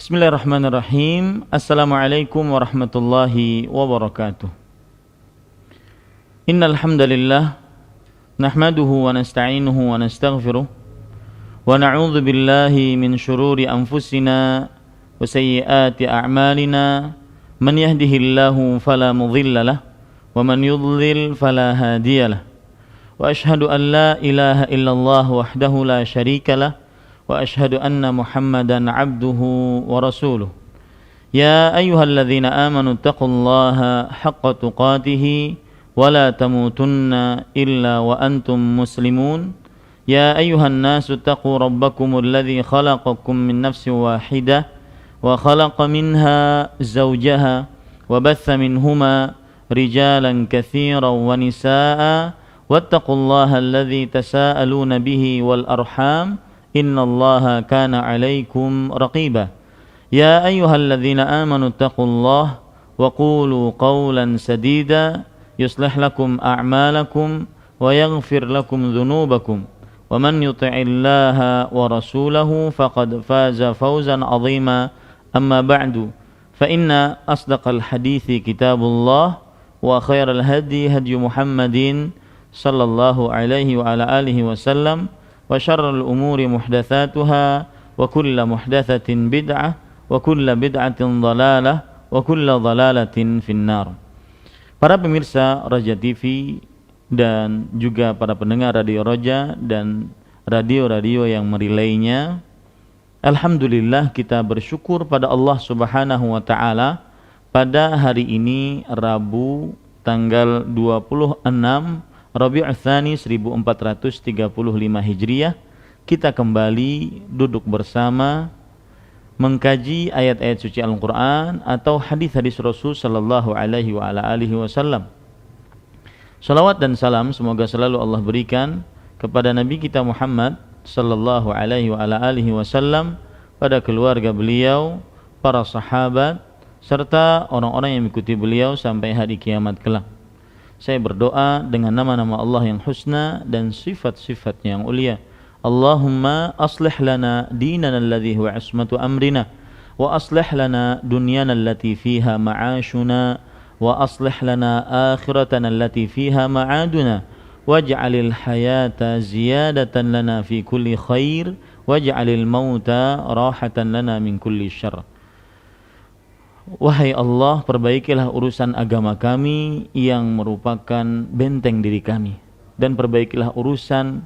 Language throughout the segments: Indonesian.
Bismillahirrahmanirrahim. Assalamualaikum warahmatullahi wabarakatuh. Innal hamdalillah nahmaduhu wa nasta'inuhu wa nastaghfiruh wa na'udzu billahi min shururi anfusina wa sayyiati a'malina. Man yahdihillahu fala mudilla lahu wa man yudlil fala hadiya lahu. Wa ashhadu an la ilaha illallah wahdahu la syarika lahu wa ashhadu anna Muhammadan abduhu wa rasuluh. Ya ayyuhalladzina amanu taqullaha haqqa tuqatih wa la tamutunna illa wa antum muslimun. Ya ayyuhan nasu taqu rabbakumul ladzi khalaqakum min nafsin wahidah wa khalaqa minha zawjaha wa batha minhuma rijalan katsiran wa nisaa'a wattaqullaha alladzi tasaaluna bihi wal arham innallaha kana 'alaikum raqiba. Ya ayyuhalladzina amanu taqullaha wa qulu qawlan sadida yuslih lakum a'malakum wa yaghfir lakum dhunubakum wa man yuti'illaha wa rasulahu faqad faza fawzan 'azima. Amma ba'du fa inna asdaqal hadithi kitabullah wa khairal hadi hadi Muhammadin sallallahu alaihi wa ala alihi wasallam wa syarrul umuri muhdatsatuha wa kullu muhdatsatin bid'ah wa kullu bid'atin dhalalah wa kullu dhalalatin finnar. Para pemirsa Roja TV dan juga para pendengar Radio Roja dan radio-radio yang merelaynya, alhamdulillah kita bersyukur pada Allah Subhanahu wa taala pada hari ini Rabu tanggal 26 Rabiul Tsani 1435 Hijriah, kita kembali duduk bersama mengkaji ayat-ayat suci Al-Quran atau hadis-hadis Rasul sallallahu alaihi wa ala alihi wasallam. Salawat dan salam semoga selalu Allah berikan kepada Nabi kita Muhammad sallallahu alaihi wa ala alihi wasallam, pada keluarga beliau, para sahabat, serta orang-orang yang mengikuti beliau sampai hari kiamat kelak. Saya berdoa dengan nama-nama Allah yang husna dan sifat-sifatnya yang ulia. Allahumma aslih lana dinana alladhi huwa ismatu amrina wa aslih lana dunyana allati fiha ma'ashuna wa aslih lana akhiratana allati fiha ma'aduna waj'alil hayata ziyadatan lana fi kulli khair waj'alil mauta rahatan lana min kulli syarr. Wahai Allah, perbaikilah urusan agama kami yang merupakan benteng diri kami, dan perbaikilah urusan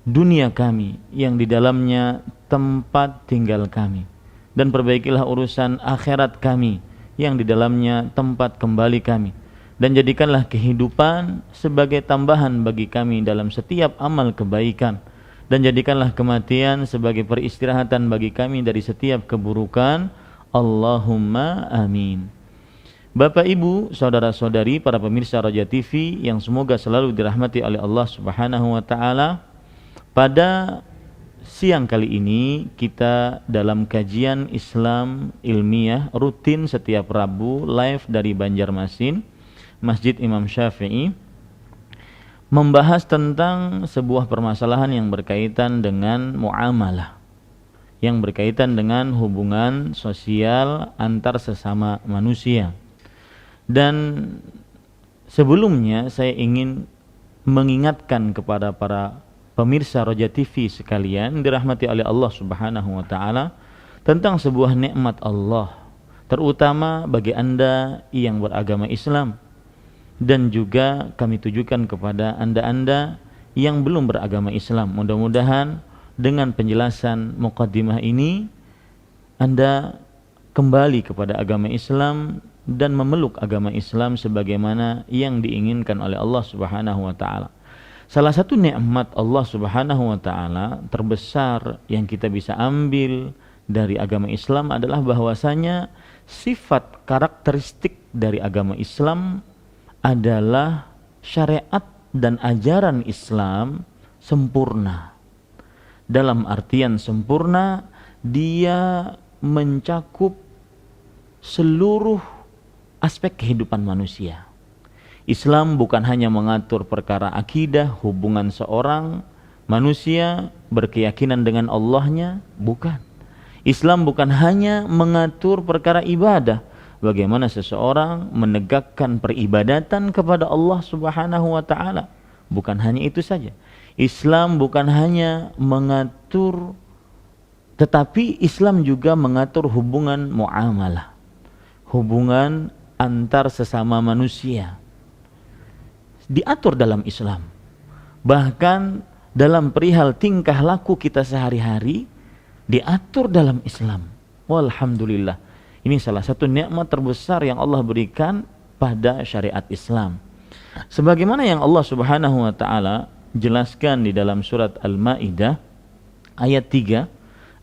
dunia kami yang di dalamnya tempat tinggal kami, dan perbaikilah urusan akhirat kami yang di dalamnya tempat kembali kami, dan jadikanlah kehidupan sebagai tambahan bagi kami dalam setiap amal kebaikan, dan jadikanlah kematian sebagai peristirahatan bagi kami dari setiap keburukan. Allahumma amin. Bapak, Ibu, saudara-saudari, para pemirsa Roja TV yang semoga selalu dirahmati oleh Allah Subhanahu wa taala, pada siang kali ini kita dalam kajian Islam ilmiah rutin setiap Rabu live dari Banjarmasin, Masjid Imam Syafi'i, membahas tentang sebuah permasalahan yang berkaitan dengan muamalah, yang berkaitan dengan hubungan sosial antar sesama manusia. Dan sebelumnya saya ingin mengingatkan kepada para pemirsa Roja TV sekalian dirahmati oleh Allah Subhanahu wa taala tentang sebuah nikmat Allah, terutama bagi Anda yang beragama Islam, dan juga kami tujukan kepada Anda-anda yang belum beragama Islam. Mudah-mudahan dengan penjelasan muqaddimah ini Anda kembali kepada agama Islam dan memeluk agama Islam sebagaimana yang diinginkan oleh Allah Subhanahu wa taala. Salah satu nikmat Allah Subhanahu wa taala terbesar yang kita bisa ambil dari agama Islam adalah bahwasanya sifat karakteristik dari agama Islam adalah syariat dan ajaran Islam sempurna. Dalam artian sempurna, dia mencakup seluruh aspek kehidupan manusia. Islam bukan hanya mengatur perkara akidah, hubungan seorang manusia berkeyakinan dengan Allahnya, bukan. Islam bukan hanya mengatur perkara ibadah, bagaimana seseorang menegakkan peribadatan kepada Allah Subhanahu wa taala. Bukan hanya itu saja. Islam bukan hanya mengatur, tetapi Islam juga mengatur hubungan muamalah, hubungan antar sesama manusia. Diatur dalam Islam. Bahkan dalam perihal tingkah laku kita sehari-hari diatur dalam Islam. Walhamdulillah. Ini salah satu nikmat terbesar yang Allah berikan pada syariat Islam. Sebagaimana yang Allah Subhanahu wa taala jelaskan di dalam surat Al-Maidah ayat 3,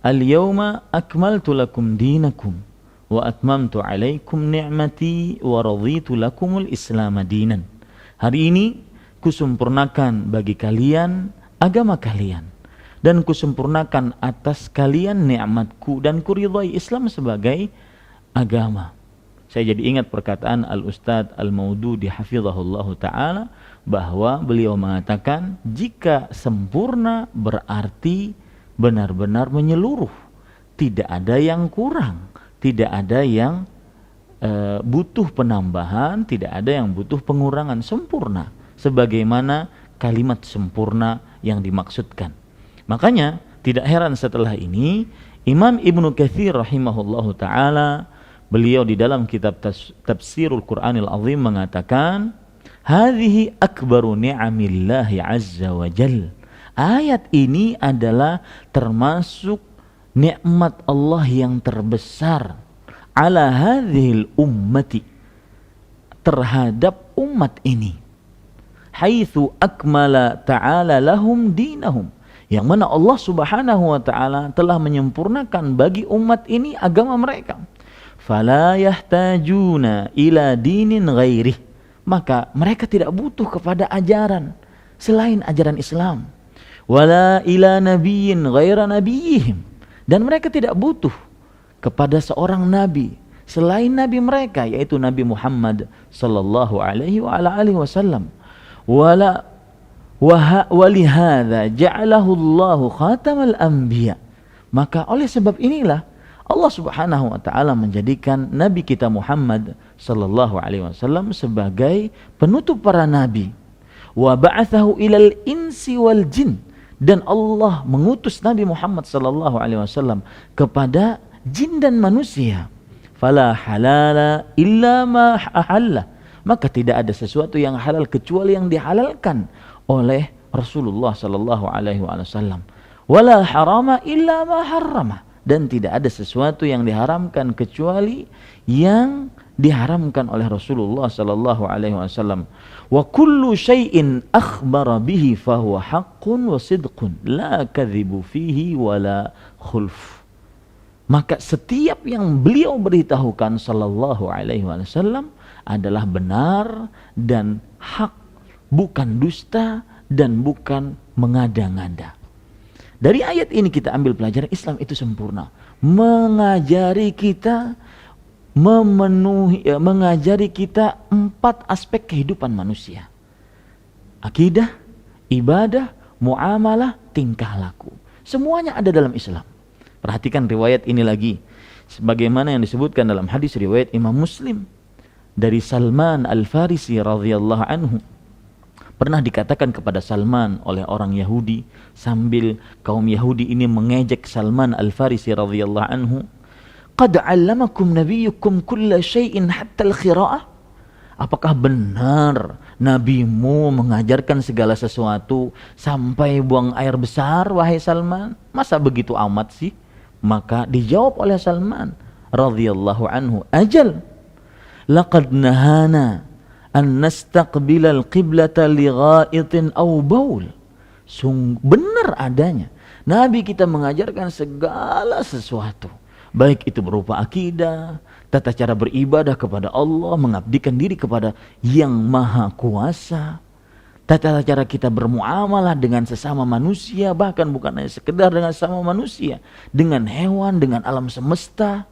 "Al-yauma akmaltu lakum dinakum wa atmamtu 'alaikum ni'mati wa raditu lakumul Islam dinan." Hari ini kusempurnakan bagi kalian agama kalian dan kusempurnakan atas kalian nikmatku dan kuridhai Islam sebagai agama. Saya jadi ingat perkataan Al-Ustadz Al-Maududi hafizahullahu ta'ala, bahwa beliau mengatakan jika sempurna berarti benar-benar menyeluruh, tidak ada yang kurang, tidak ada yang butuh penambahan, tidak ada yang butuh pengurangan, sempurna sebagaimana kalimat sempurna yang dimaksudkan. Makanya tidak heran setelah ini Imam Ibnu Katsir rahimahullahu taala, beliau di dalam kitab Tafsirul Qur'anil Azim mengatakan, hadhihi akbaru ni'amillahi azza wa jal. Ayat ini adalah termasuk nikmat Allah yang terbesar ala hadhil ummati, terhadap umat ini. Haitsu akmala ta'ala lahum dinahum, yang mana Allah Subhanahu wa taala telah menyempurnakan bagi umat ini agama mereka. Fala yahtajuna ila dinin ghairih, maka mereka tidak butuh kepada ajaran selain ajaran Islam. Wala ila nabiyyin ghaira nabiyihim, dan mereka tidak butuh kepada seorang nabi selain nabi mereka, yaitu Nabi Muhammad sallallahu alaihi wa ala alihi wasallam. Wala walihadza ja'alahu Allahu khatamal anbiya, maka oleh sebab inilah Allah Subhanahu wa taala menjadikan nabi kita Muhammad sallallahu alaihi wasallam sebagai penutup para nabi. Wa ba'athahu ilal insi wal jin, dan Allah mengutus Nabi Muhammad sallallahu alaihi wasallam kepada jin dan manusia. Fala halala illa ma ahalla, maka tidak ada sesuatu yang halal kecuali yang dihalalkan oleh Rasulullah sallallahu alaihi wasallam. Wala harama illa ma harrama, dan tidak ada sesuatu yang diharamkan kecuali yang diharamkan oleh Rasulullah sallallahu alaihi wasallam. Wa kullu syai'in akhbara bihi fahuwa haqqun wa sidqun la kadhibu fihi wala khulf. Maka setiap yang beliau beritahukan sallallahu alaihi wasallam adalah benar dan hak, bukan dusta dan bukan mengada-ngada. Dari ayat ini kita ambil pelajaran Islam itu sempurna, mengajari kita mengajari kita 4 aspek kehidupan manusia: akidah, ibadah, muamalah, tingkah laku. Semuanya ada dalam Islam. Perhatikan riwayat ini lagi, sebagaimana yang disebutkan dalam hadis riwayat Imam Muslim dari Salman Al-Farisi radhiyallahu anhu. Pernah dikatakan kepada Salman oleh orang Yahudi, sambil kaum Yahudi ini mengejek Salman Al-Farisi radhiyallahu anhu, "Qad 'allamakum nabiyyukum kulla syai'in hatta al-qira'ah?" Apakah benar nabimu mengajarkan segala sesuatu sampai buang air besar, wahai Salman? Masa begitu amat sih? Maka dijawab oleh Salman radhiyallahu anhu, "Ajal, laqad nahana an nastaqbila al-qiblata li gha'itin aw baul." Benar adanya Nabi kita mengajarkan segala sesuatu, baik itu berupa akidah, tata cara beribadah kepada Allah, mengabdikan diri kepada Yang Maha Kuasa, tata cara kita bermuamalah dengan sesama manusia, bahkan bukan hanya sekedar dengan sesama manusia, dengan hewan, dengan alam semesta.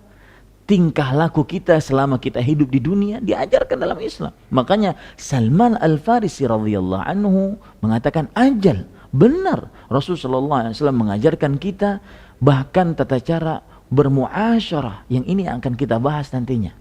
Tingkah laku kita selama kita hidup di dunia diajarkan dalam Islam. Makanya Salman Al-Farisi radhiyallahu anhu mengatakan, ajal, benar Rasulullah SAW mengajarkan kita bahkan tata cara bermuasyarah, yang ini akan kita bahas nantinya.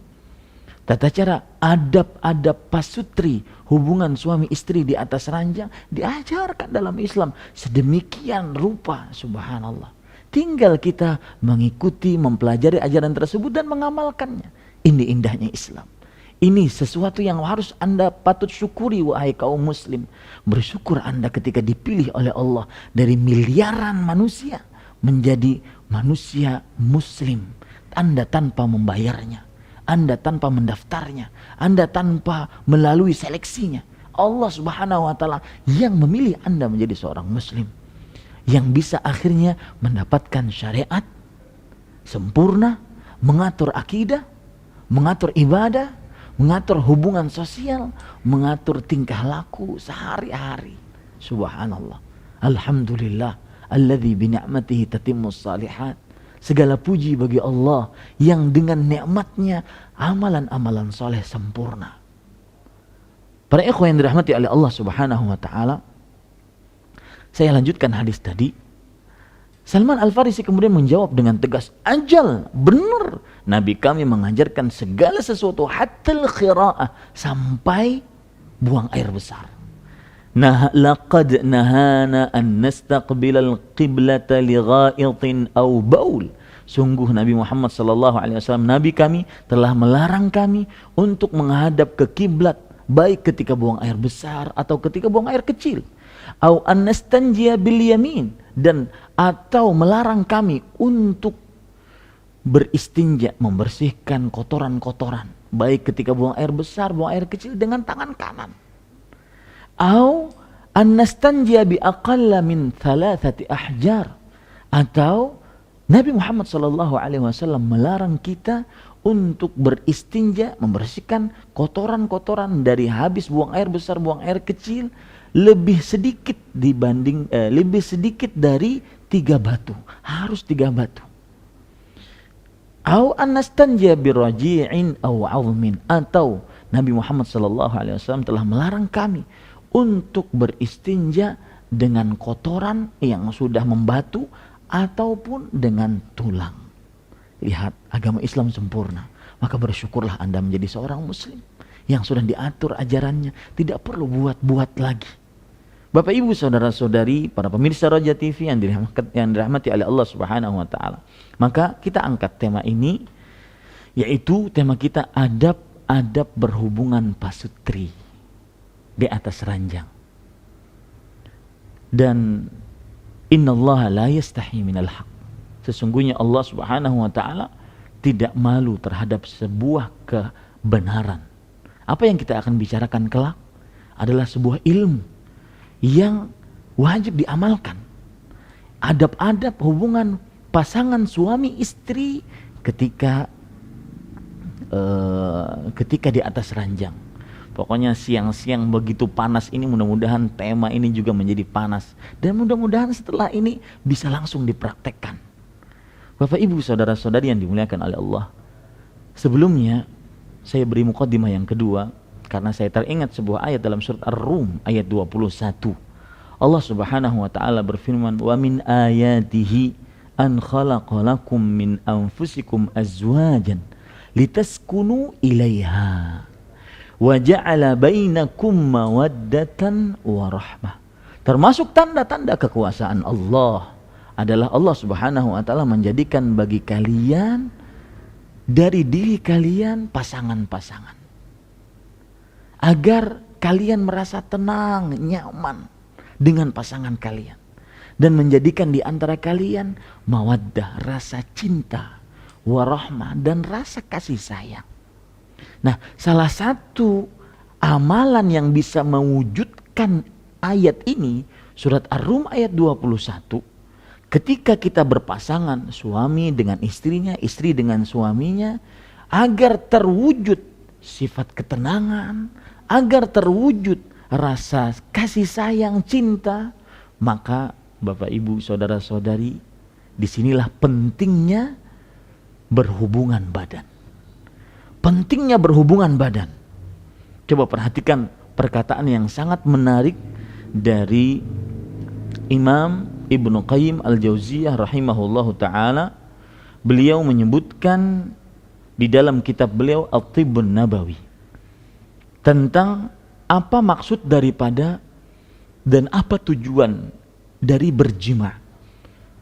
Tata cara adab-adab pasutri, hubungan suami istri di atas ranjang diajarkan dalam Islam sedemikian rupa, subhanallah. Tinggal kita mengikuti, mempelajari ajaran tersebut dan mengamalkannya. Ini indahnya Islam. Ini sesuatu yang harus Anda patut syukuri, wahai kaum muslim. Bersyukur Anda ketika dipilih oleh Allah dari miliaran manusia menjadi manusia muslim. Anda tanpa membayarnya, Anda tanpa mendaftarnya, Anda tanpa melalui seleksinya. Allah Subhanahu wa taala yang memilih Anda menjadi seorang muslim, yang bisa akhirnya mendapatkan syariat sempurna, mengatur akidah, mengatur ibadah, mengatur hubungan sosial, mengatur tingkah laku sehari-hari. Subhanallah. Alhamdulillah alladzi bi ni'matihi tatimmus shalihat. Segala puji bagi Allah yang dengan nikmatnya amalan-amalan soleh sempurna. Para ikhwan yang dirahmati oleh Allah Subhanahu wa taala, saya lanjutkan hadis tadi. Salman Al-Farisi kemudian menjawab dengan tegas, ajal, benar. Nabi kami mengajarkan segala sesuatu, hatta khira'ah, sampai buang air besar. Laqad nahana an nastaqbil al-qiblata li gha'itin aw baul. Sungguh Nabi Muhammad sallallahu alaihi wasallam, Nabi kami telah melarang kami untuk menghadap ke kiblat, baik ketika buang air besar atau ketika buang air kecil. Au an nastanjiya bil yamin, dan atau melarang kami untuk beristinja, membersihkan kotoran-kotoran, baik ketika buang air besar, buang air kecil dengan tangan kanan. Au an nastanjiya bi aqalla min 3 ahjar, atau Nabi Muhammad sallallahu alaihi wasallam melarang kita untuk beristinja, membersihkan kotoran-kotoran dari habis buang air besar, buang air kecil, lebih sedikit dari 3 batu. Harus 3 batu. Au anastanja biraji'in aw 'azmin, atau Nabi Muhammad sallallahu alaihi wasallam telah melarang kami untuk beristinja dengan kotoran yang sudah membatu ataupun dengan tulang. Lihat, agama Islam sempurna. Maka bersyukurlah Anda menjadi seorang muslim yang sudah diatur ajarannya, tidak perlu buat-buat lagi. Bapak Ibu saudara-saudari, para pemirsa Raja TV yang dirahmati oleh Allah Subhanahu wa taala. Maka kita angkat tema ini, yaitu tema kita adab-adab berhubungan pasutri di atas ranjang. Dan innallaha la yastahi minal haq. Sesungguhnya Allah Subhanahu wa taala tidak malu terhadap sebuah kebenaran. Apa yang kita akan bicarakan kelak adalah sebuah ilmu yang wajib diamalkan. Adab-adab hubungan pasangan suami istri ketika di atas ranjang. Pokoknya siang-siang begitu panas ini, mudah-mudahan tema ini juga menjadi panas. Dan mudah-mudahan setelah ini bisa langsung dipraktekkan. Bapak Ibu saudara-saudari yang dimuliakan oleh Allah. Sebelumnya saya beri muqaddimah yang kedua, karena saya teringat sebuah ayat dalam surat Ar-Rum ayat 21. Allah Subhanahu wa taala berfirman, "Wa min ayatihi an khalaqalakum min anfusikum azwajan litaskunu ilaiha wa ja'ala bainakum mawaddatan wa rahmah." Termasuk tanda-tanda kekuasaan Allah adalah Allah Subhanahu wa taala menjadikan bagi kalian dari diri kalian pasangan-pasangan, agar kalian merasa tenang, nyaman dengan pasangan kalian, dan menjadikan di antara kalian mawaddah, rasa cinta, warahmah, dan rasa kasih sayang. Nah, salah satu amalan yang bisa mewujudkan ayat ini, surat Ar-Rum ayat 21, ketika kita berpasangan, suami dengan istrinya, istri dengan suaminya, agar terwujud sifat ketenangan, agar terwujud rasa kasih sayang, cinta, maka Bapak Ibu saudara-saudari, disinilah pentingnya berhubungan badan. Pentingnya berhubungan badan. Coba perhatikan perkataan yang sangat menarik dari Imam Ibnu Qayyim Al-Jauziyah rahimahullahu ta'ala. beliau menyebutkan di dalam kitab beliau At-Tibbun Nabawi tentang apa maksud daripada dan apa tujuan dari berjima,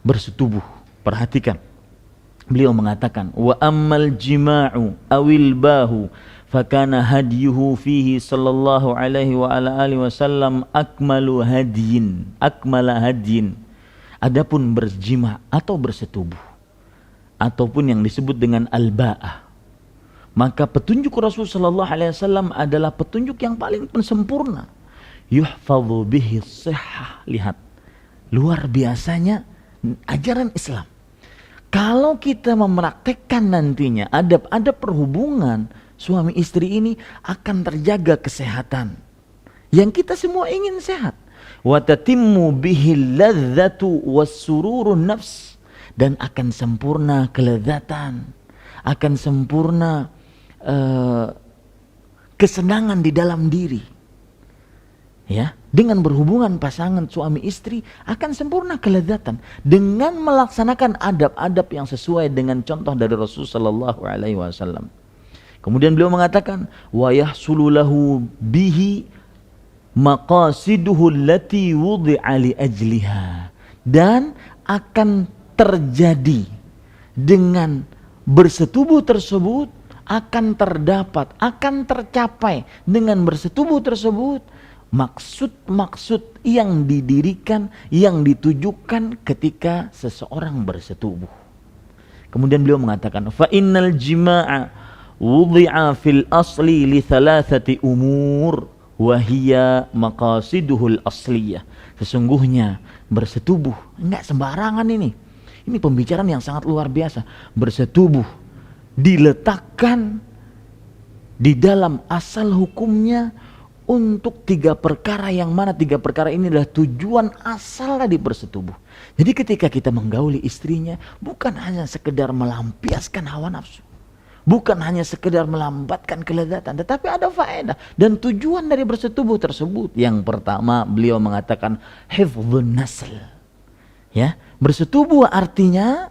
bersetubuh. Perhatikan, beliau mengatakan, wa ammal jima'u awil bahu fakana hadiyuhu fihi sallallahu alaihi wa ala alihi wasallam akmala hadyin. Adapun berjima atau bersetubuh ataupun yang disebut dengan al-ba'ah, maka petunjuk Rasul sallallahu alaihi wasallam adalah petunjuk yang paling sempurna. Yuhfadhu bihi sihhah. Lihat, luar biasanya ajaran Islam. Kalau kita mempraktekkan nantinya adab-adab perhubungan suami istri ini, akan terjaga kesehatan yang kita semua ingin sehat. Wa tatimmu bihi ladzatu wassururun nafs, dan akan sempurna kelezatan, akan sempurna kesenangan di dalam diri. Ya, dengan berhubungan pasangan suami istri akan sempurna kelezatan dengan melaksanakan adab-adab yang sesuai dengan contoh dari Rasul sallallahu alaihi wasallam. Kemudian beliau mengatakan, wa yahsulu lahu bihi maqasiduhu allati wudi'a li ajliha, dan akan terjadi dengan bersetubuh tersebut, akan terdapat, akan tercapai dengan bersetubuh tersebut maksud-maksud yang didirikan, yang ditujukan ketika seseorang bersetubuh. Kemudian beliau mengatakan, fa innal jima'a wudi'a fil asli li thalathati umur wa hiya maqasiduhul asliyah. Sesungguhnya bersetubuh enggak sembarangan ini. Ini pembicaraan yang sangat luar biasa. Bersetubuh diletakkan di dalam asal hukumnya untuk 3 perkara, yang mana 3 perkara ini adalah tujuan asal dari bersetubuh. Jadi ketika kita menggauli istrinya, bukan hanya sekedar melampiaskan hawa nafsu, bukan hanya sekedar melambatkan kelezatan, tetapi ada faedah dan tujuan dari bersetubuh tersebut. Yang pertama, beliau mengatakan hifdzun nasl. Ya, bersetubuh artinya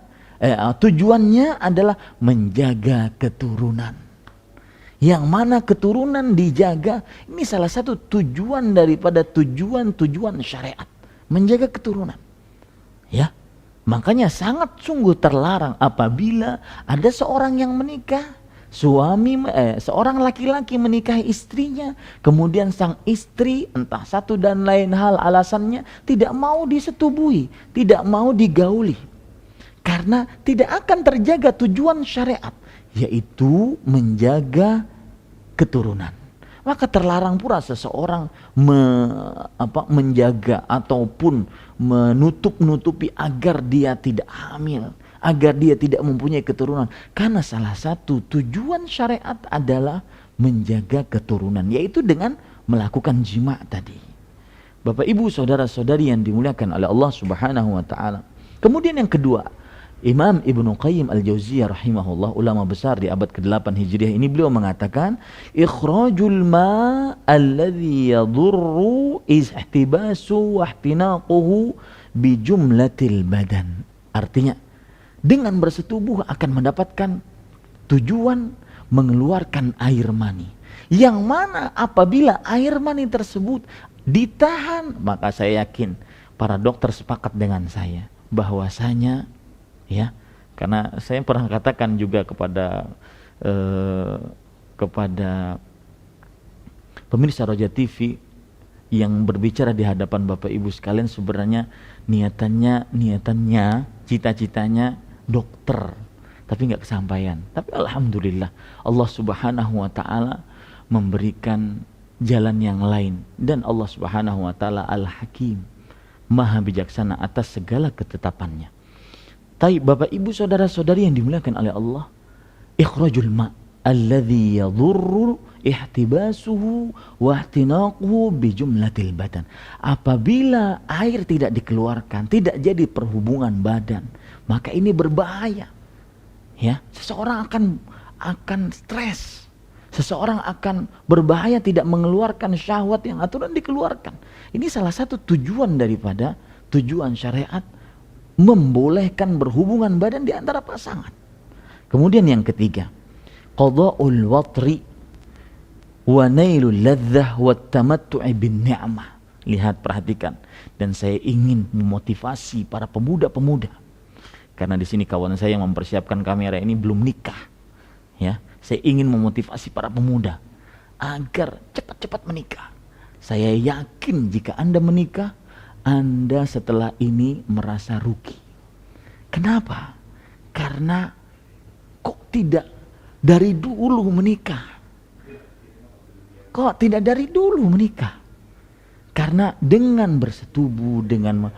tujuannya adalah menjaga keturunan. Yang mana keturunan dijaga, ini salah satu tujuan daripada tujuan-tujuan syariat, menjaga keturunan. Ya, makanya sangat sungguh terlarang apabila ada seorang yang menikah, seorang laki-laki menikahi istrinya, kemudian sang istri entah satu dan lain hal alasannya tidak mau disetubuhi, tidak mau digauli, karena tidak akan terjaga tujuan syariat, yaitu menjaga keturunan. Maka terlarang pula seseorang menjaga ataupun menutup-nutupi agar dia tidak hamil, agar dia tidak mempunyai keturunan. Karena salah satu tujuan syariat adalah menjaga keturunan, yaitu dengan melakukan jima tadi. Bapak Ibu saudara-saudari yang dimuliakan oleh Allah Subhanahu wa taala. Kemudian yang kedua, Imam Ibnu Qayyim Al-Jauziyah rahimahullah, ulama besar di abad ke-8 Hijriah ini, beliau mengatakan ikhrajul ma alladhi yadurru ihtibasu wa ihtinaquhu bi jumlatil badan. Artinya, dengan bersetubuh akan mendapatkan tujuan mengeluarkan air mani, yang mana apabila air mani tersebut ditahan, maka saya yakin para dokter sepakat dengan saya bahwasanya, ya, karena saya pernah katakan juga kepada pemirsa Roja TV yang berbicara di hadapan Bapak Ibu sekalian, sebenarnya niatannya, cita-citanya dokter, tapi nggak kesampaian. Tapi alhamdulillah Allah Subhanahu wa taala memberikan jalan yang lain, dan Allah Subhanahu wa taala Al-Hakim, Maha bijaksana atas segala ketetapannya. Tapi Bapak Ibu saudara-saudari yang dimuliakan oleh Allah, ikhrajul ma alladhi yadurru ihtibasuhu wa ihtinaquhu bi jumlatil badan. Apabila air tidak dikeluarkan, tidak jadi perhubungan badan, maka ini berbahaya. Ya, seseorang akan stres. Seseorang akan berbahaya tidak mengeluarkan syahwat yang aturan dikeluarkan. Ini salah satu tujuan daripada tujuan syariat, membolehkan berhubungan badan di antara pasangan. Kemudian yang ketiga, qada'ul watri wa nailul ladzah wa tamattu'i bin ni'mah. Lihat, perhatikan. Dan saya ingin memotivasi para pemuda-pemuda. Karena di sini kawan saya yang mempersiapkan kamera ini belum nikah. Ya, saya ingin memotivasi para pemuda agar cepat-cepat menikah. Saya yakin jika Anda menikah, Anda setelah ini merasa rugi. Kenapa? Karena kok tidak dari dulu menikah? Kok tidak dari dulu menikah? Karena dengan bersetubuh, dengan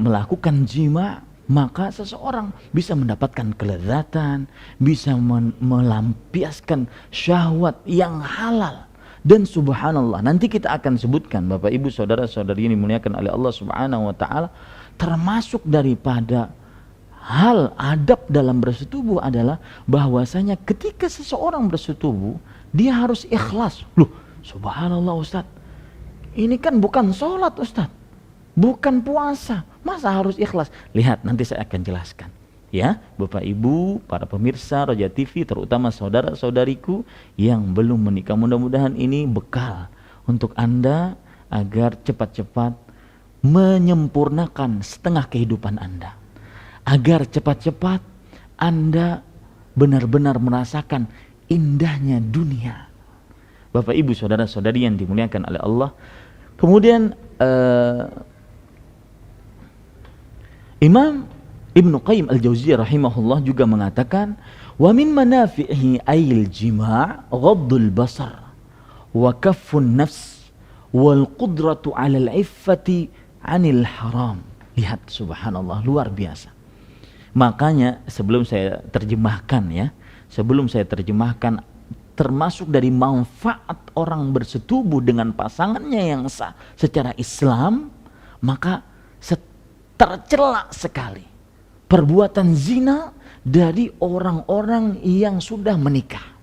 melakukan jima, maka seseorang bisa mendapatkan kelezatan, bisa melampiaskan syahwat yang halal. Dan subhanallah, nanti kita akan sebutkan, Bapak Ibu saudara-saudari ini dimuliakan oleh Allah Subhanahu wa taala, termasuk daripada hal adab dalam bersetubuh adalah bahwasanya ketika seseorang bersetubuh, dia harus ikhlas. Loh, subhanallah Ustaz, ini kan bukan sholat Ustaz, bukan puasa, masa harus ikhlas? Lihat, nanti saya akan jelaskan. Ya, Bapak Ibu, para pemirsa Roja TV, terutama saudara-saudariku yang belum menikah, mudah-mudahan ini bekal untuk Anda agar cepat-cepat menyempurnakan setengah kehidupan Anda. Agar cepat-cepat Anda benar-benar merasakan indahnya dunia. Bapak Ibu saudara-saudari yang dimuliakan oleh Allah. Kemudian Imam Ibnu Qayyim Al-Jauziyah rahimahullah juga mengatakan, wa min manafi'ihi ayil jima' ghaddul basar wa kaffun nafs wal qudratu 'alal 'iffati 'anil haram. Lihat, subhanallah, luar biasa. Makanya sebelum saya terjemahkan, termasuk dari manfaat orang bersetubuh dengan pasangannya yang sah secara Islam, maka tercela sekali perbuatan zina dari orang-orang yang sudah menikah.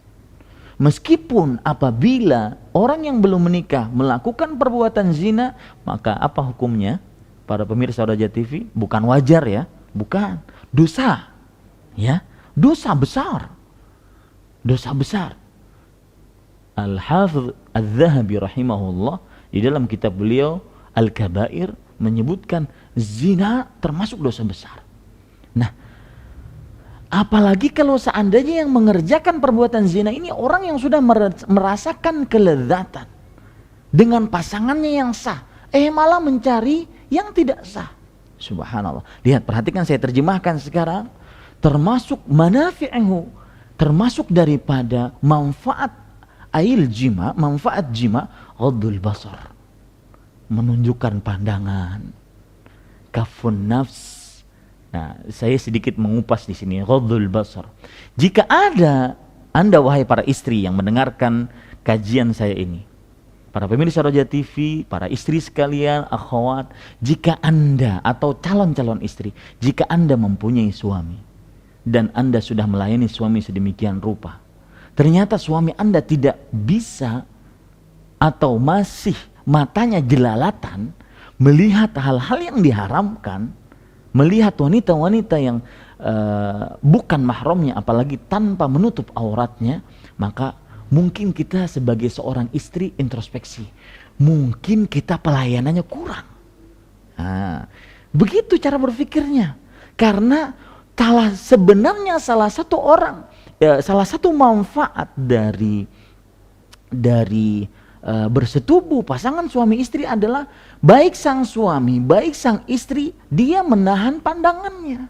Meskipun apabila orang yang belum menikah melakukan perbuatan zina, maka apa hukumnya? Para pemirsa Roja TV, bukan wajar ya, bukan, dosa. Ya, dosa besar. Dosa besar. Al-Hafidh Al-Zahabi rahimahullah di dalam kitab beliau Al-Kabair menyebutkan zina termasuk dosa besar. Nah, apalagi kalau seandainya yang mengerjakan perbuatan zina ini orang yang sudah merasakan kelezatan dengan pasangannya yang sah, malah mencari yang tidak sah. Subhanallah. Lihat, perhatikan, saya terjemahkan sekarang. Termasuk manafi'uhu, termasuk daripada manfaat ail jima, manfaat jima, ghaddul basar, menunjukkan pandangan, kafun nafs. Nah, saya sedikit mengupas di sini ghaddul basar. Jika ada Anda wahai para istri yang mendengarkan kajian saya ini, para pemirsa Roja TV, para istri sekalian, akhwat, jika Anda atau calon-calon istri, jika Anda mempunyai suami dan Anda sudah melayani suami sedemikian rupa, ternyata suami Anda tidak bisa atau masih matanya jelalatan melihat hal-hal yang diharamkan, melihat wanita-wanita yang bukan mahramnya, apalagi tanpa menutup auratnya, maka mungkin kita sebagai seorang istri introspeksi, mungkin kita pelayanannya kurang. Nah, begitu cara berpikirnya. Karena sebenarnya salah satu manfaat dari bersetubuh pasangan suami istri adalah baik sang suami, baik sang istri, dia menahan pandangannya.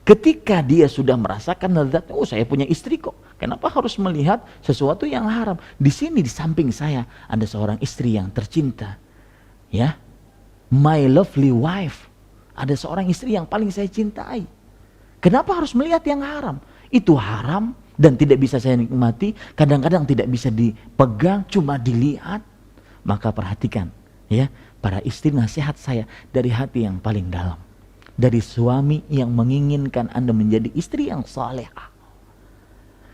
Ketika dia sudah merasakan lezat, oh saya punya istri kok, kenapa harus melihat sesuatu yang haram? Di sini di samping saya ada seorang istri yang tercinta, ya, my lovely wife. Ada seorang istri yang paling saya cintai. Kenapa harus melihat yang haram? Itu haram dan tidak bisa saya nikmati, kadang-kadang tidak bisa dipegang, cuma dilihat. Maka perhatikan, ya, para istri, nasihat saya dari hati yang paling dalam, dari suami yang menginginkan Anda menjadi istri yang salehah.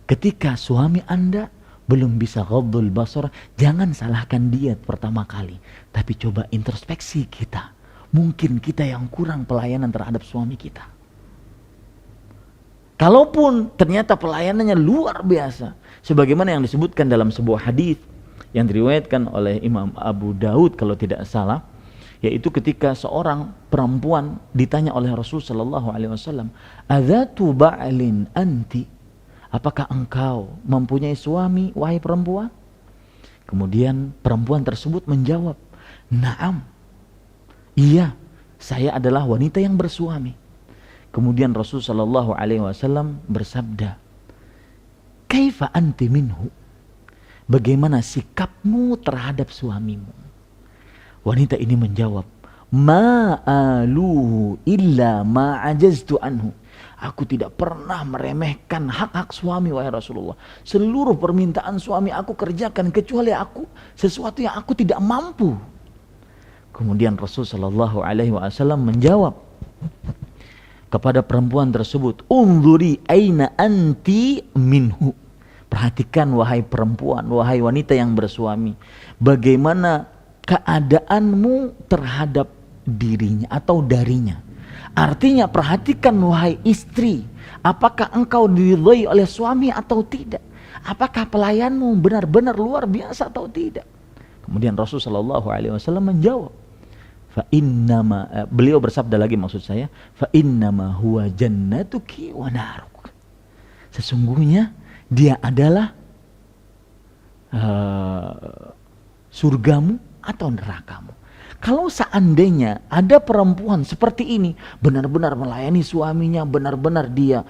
Ketika suami Anda belum bisa ghaddul basar, jangan salahkan dia pertama kali, tapi coba introspeksi kita. Mungkin kita yang kurang pelayanan terhadap suami kita. Kalaupun ternyata pelayanannya luar biasa, sebagaimana yang disebutkan dalam sebuah hadis yang diriwayatkan oleh Imam Abu Daud kalau tidak salah, yaitu ketika seorang perempuan ditanya oleh Rasul sallallahu alaihi wasallam, "Adzatu ba'lin anti?" Apakah engkau mempunyai suami wahai perempuan? Kemudian perempuan tersebut menjawab, "Na'am." Iya, saya adalah wanita yang bersuami. Kemudian Rasul sallallahu alaihi wasallam bersabda, "Kaifa anti minhu?" Bagaimana sikapmu terhadap suamimu? Wanita ini menjawab, "Ma'aluhu illa ma'ajaztu anhu." Aku tidak pernah meremehkan hak-hak suami wahai Rasulullah. Seluruh permintaan suami aku kerjakan kecuali sesuatu yang aku tidak mampu. Kemudian Rasul sallallahu alaihi wasallam menjawab kepada perempuan tersebut, "Unzuri aina anti minhu." Perhatikan wahai perempuan, wahai wanita yang bersuami, bagaimana keadaanmu terhadap dirinya atau darinya. Artinya perhatikan wahai istri, apakah engkau diridhai oleh suami atau tidak? Apakah pelayanmu benar-benar luar biasa atau tidak? Kemudian Rasul sallallahu alaihi wasallam menjawab, beliau bersabda lagi, maksud saya, fa innama huwa jannatuki wa naruk. Sesungguhnya dia adalah surgamu atau nerakamu. Kalau seandainya ada perempuan seperti ini, benar-benar melayani suaminya, benar-benar dia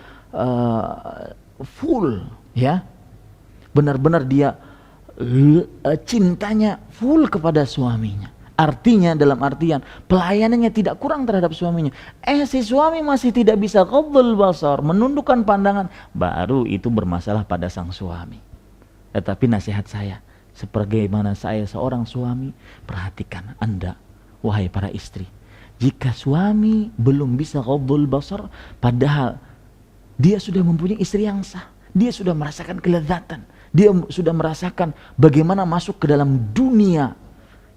full, ya, benar-benar dia cintanya full kepada suaminya. Artinya dalam artian pelayanannya tidak kurang terhadap suaminya. Si suami masih tidak bisa ghadul basar, menundukkan pandangan, baru itu bermasalah pada sang suami. Tetapi nasihat saya, sebagaimana saya seorang suami, perhatikan Anda, wahai para istri. Jika suami belum bisa ghadul basar, padahal dia sudah mempunyai istri yang sah, dia sudah merasakan kelezatan, dia sudah merasakan bagaimana masuk ke dalam dunia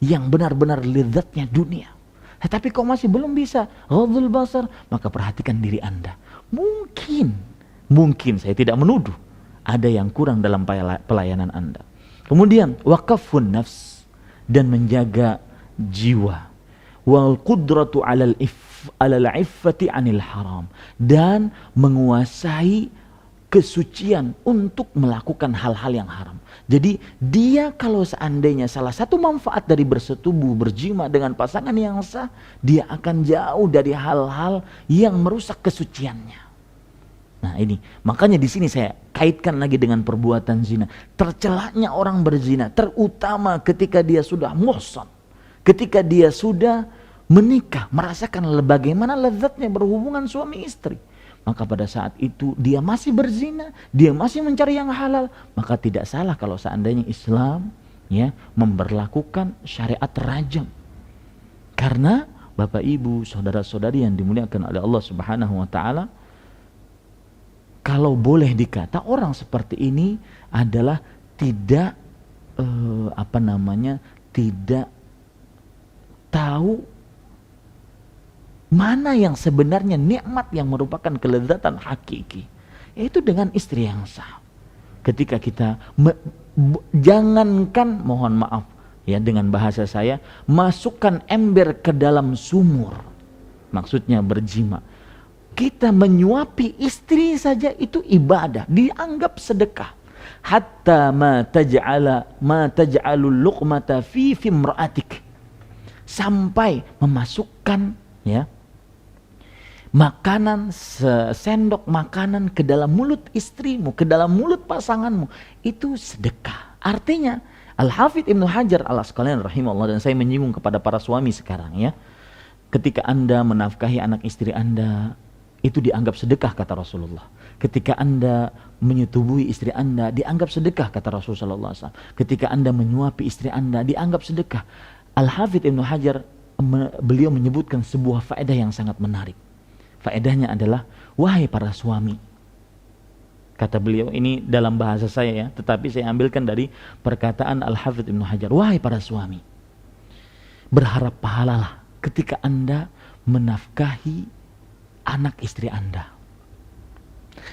yang benar-benar lezatnya dunia. Tetapi kau masih belum bisa ghadul basar, maka perhatikan diri Anda. Mungkin saya tidak menuduh, ada yang kurang dalam pelayanan Anda. Kemudian waqafun nafs, dan menjaga jiwa. Wal qudratu 'alal iffati 'anil haram, dan menguasai kesucian untuk melakukan hal-hal yang haram. Jadi dia kalau seandainya salah satu manfaat dari bersetubuh, berjima dengan pasangan yang sah, dia akan jauh dari hal-hal yang merusak kesuciannya. Nah ini, makanya di sini saya kaitkan lagi dengan perbuatan zina. Tercelaknya orang berzina, terutama ketika dia sudah muhsan, ketika dia sudah menikah, merasakan bagaimana lezatnya berhubungan suami istri. Maka pada saat itu dia masih berzina, dia masih mencari yang halal, maka tidak salah kalau seandainya Islam ya memberlakukan syariat rajam. Karena Bapak Ibu, saudara-saudari yang dimuliakan oleh Allah Subhanahu wa taala, kalau boleh dikata orang seperti ini adalah tidak tidak tahu mana yang sebenarnya nikmat yang merupakan kelezatan hakiki, yaitu dengan istri yang sah. Ketika kita jangankan, mohon maaf ya dengan bahasa saya, masukkan ember ke dalam sumur, maksudnya berjima, kita menyuapi istri saja itu ibadah, dianggap sedekah. Hatta ma taj'alul luqmata fi imra'atik, sampai memasukkan ya makanan, sendok makanan ke dalam mulut istrimu, ke dalam mulut pasanganmu, itu sedekah. Artinya Al-Hafidz Ibnu Hajar Al-Asqalani rahimahullah, dan saya menyinggung kepada para suami sekarang ya, ketika Anda menafkahi anak istri Anda, itu dianggap sedekah kata Rasulullah. Ketika Anda menyetubuhi istri Anda, dianggap sedekah kata Rasulullah SAW. Ketika Anda menyuapi istri Anda, dianggap sedekah. Al-Hafidz Ibnu Hajar beliau menyebutkan sebuah faedah yang sangat menarik. Faedahnya adalah, wahai para suami, kata beliau, ini dalam bahasa saya ya, tetapi saya ambilkan dari perkataan Al-Hafidz Ibnu Hajar. Wahai para suami, berharap pahalalah ketika Anda menafkahi anak istri Anda.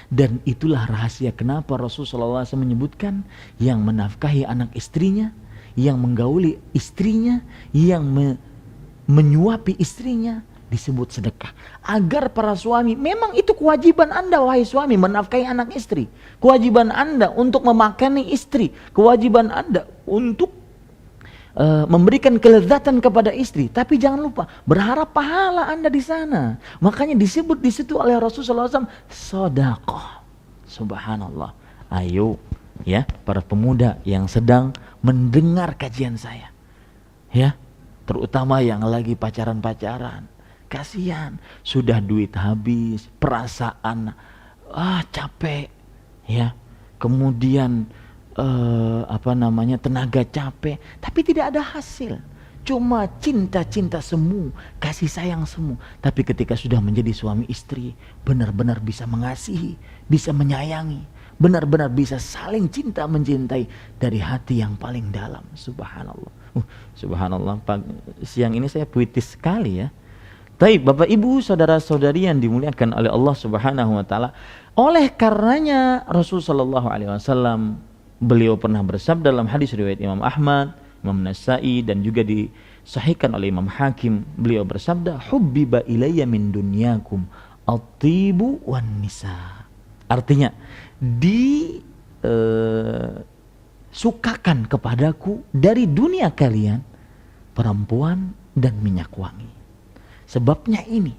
Dan itulah rahasia kenapa Rasulullah SAW menyebutkan yang menafkahi anak istrinya, yang menggauli istrinya, yang menyuapi istrinya disebut sedekah. Agar para suami, memang itu kewajiban Anda wahai suami menafkahi anak istri. Kewajiban Anda untuk memakani istri. Kewajiban Anda untuk memberikan kelezatan kepada istri. Tapi jangan lupa berharap pahala Anda di sana. Makanya disebut di situ oleh Rasulullah SAW sedekah. Subhanallah. Ayo ya para pemuda yang sedang mendengar kajian saya, ya, terutama yang lagi pacaran-pacaran, kasihan, sudah duit habis, perasaan capek, ya, kemudian tenaga capek, tapi tidak ada hasil, cuma cinta-cinta semu, kasih sayang semu. Tapi ketika sudah menjadi suami istri, benar-benar bisa mengasihi, bisa menyayangi, benar-benar bisa saling cinta mencintai dari hati yang paling dalam. Subhanallah. Subhanallah, siang ini saya puitis sekali ya. Baik, Bapak Ibu, saudara-saudari yang dimuliakan oleh Allah Subhanahu wa taala. Oleh karenanya Rasul sallallahu alaihi wasallam, beliau pernah bersabda dalam hadis riwayat Imam Ahmad, Imam Nasa'i, dan juga disahihkan oleh Imam Hakim. Beliau bersabda, "Hubbiba ilayya min dunyakum at-tibu wan nisa." Artinya, disukakan kepadaku dari dunia kalian perempuan dan minyak wangi. Sebabnya ini,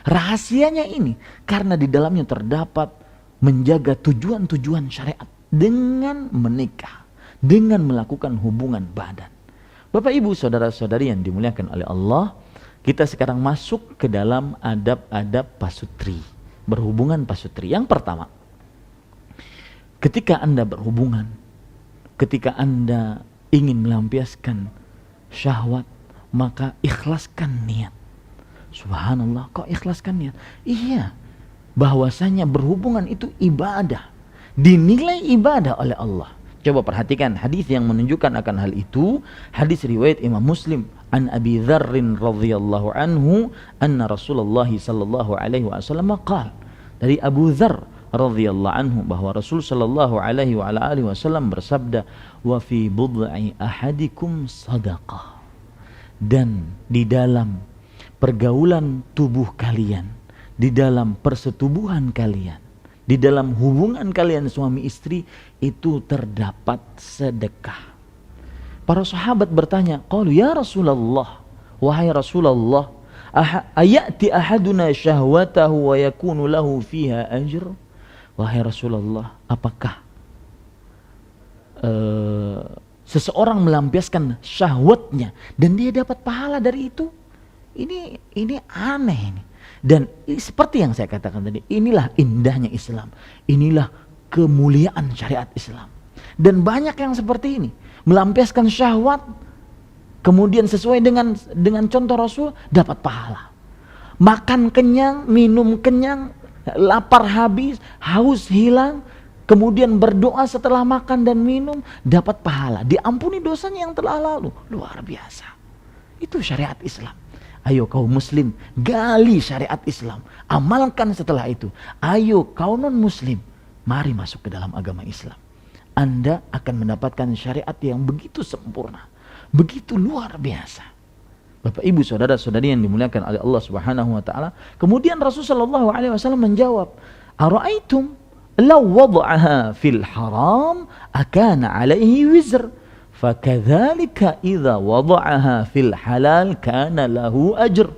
rahasianya ini, karena di dalamnya terdapat menjaga tujuan-tujuan syariat dengan menikah, dengan melakukan hubungan badan. Bapak Ibu, saudara-saudari yang dimuliakan oleh Allah, kita sekarang masuk ke dalam adab-adab pasutri, berhubungan pasutri. Yang pertama, ketika Anda berhubungan, ketika Anda ingin melampiaskan syahwat, maka ikhlaskan niat. Subhanallah, kok ikhlaskan niat? Iya, bahwasanya berhubungan itu ibadah, dinilai ibadah oleh Allah. Coba perhatikan hadis yang menunjukkan akan hal itu. Hadis riwayat Imam Muslim an Abi Dzar radhiyallahu anhu anna Rasulullah sallallahu alaihi wasallam qala, dari Abu Dzar radhiyallahu anhu bahwa Rasul sallallahu alaihi wasallam bersabda, wa fi bud'i ahadikum sadaqah, dan di dalam pergaulan tubuh kalian, di dalam persetubuhan kalian, di dalam hubungan kalian suami istri itu terdapat sedekah. Para sahabat bertanya, qalu ya Rasulullah, wahai Rasulullah, ayati ahaduna syahwatahu wa yakunu lahu fiha ajr? Wahai Rasulullah, apakah seseorang melampiaskan syahwatnya dan dia dapat pahala dari itu? Ini aneh ini. Dan seperti yang saya katakan tadi, inilah indahnya Islam, inilah kemuliaan syariat Islam. Dan banyak yang seperti ini, melampiaskan syahwat, kemudian sesuai dengan contoh Rasul, dapat pahala. Makan kenyang, minum kenyang, lapar habis, haus hilang, kemudian berdoa setelah makan dan minum, dapat pahala, diampuni dosanya yang telah lalu. Luar biasa. Itu syariat Islam. Ayo kaum muslim, gali syariat Islam, amalkan setelah itu. Ayo kaum non muslim, mari masuk ke dalam agama Islam. Anda akan mendapatkan syariat yang begitu sempurna, begitu luar biasa. Bapak Ibu, saudara-saudari yang dimuliakan oleh Allah Subhanahu wa taala. Kemudian Rasulullah sallallahu alaihi wasallam menjawab, "Ara'aitum law wada'aha fil haram akana alaihi wizr? Fakadzalika idza wada'aha fil halal kana lahu ajr."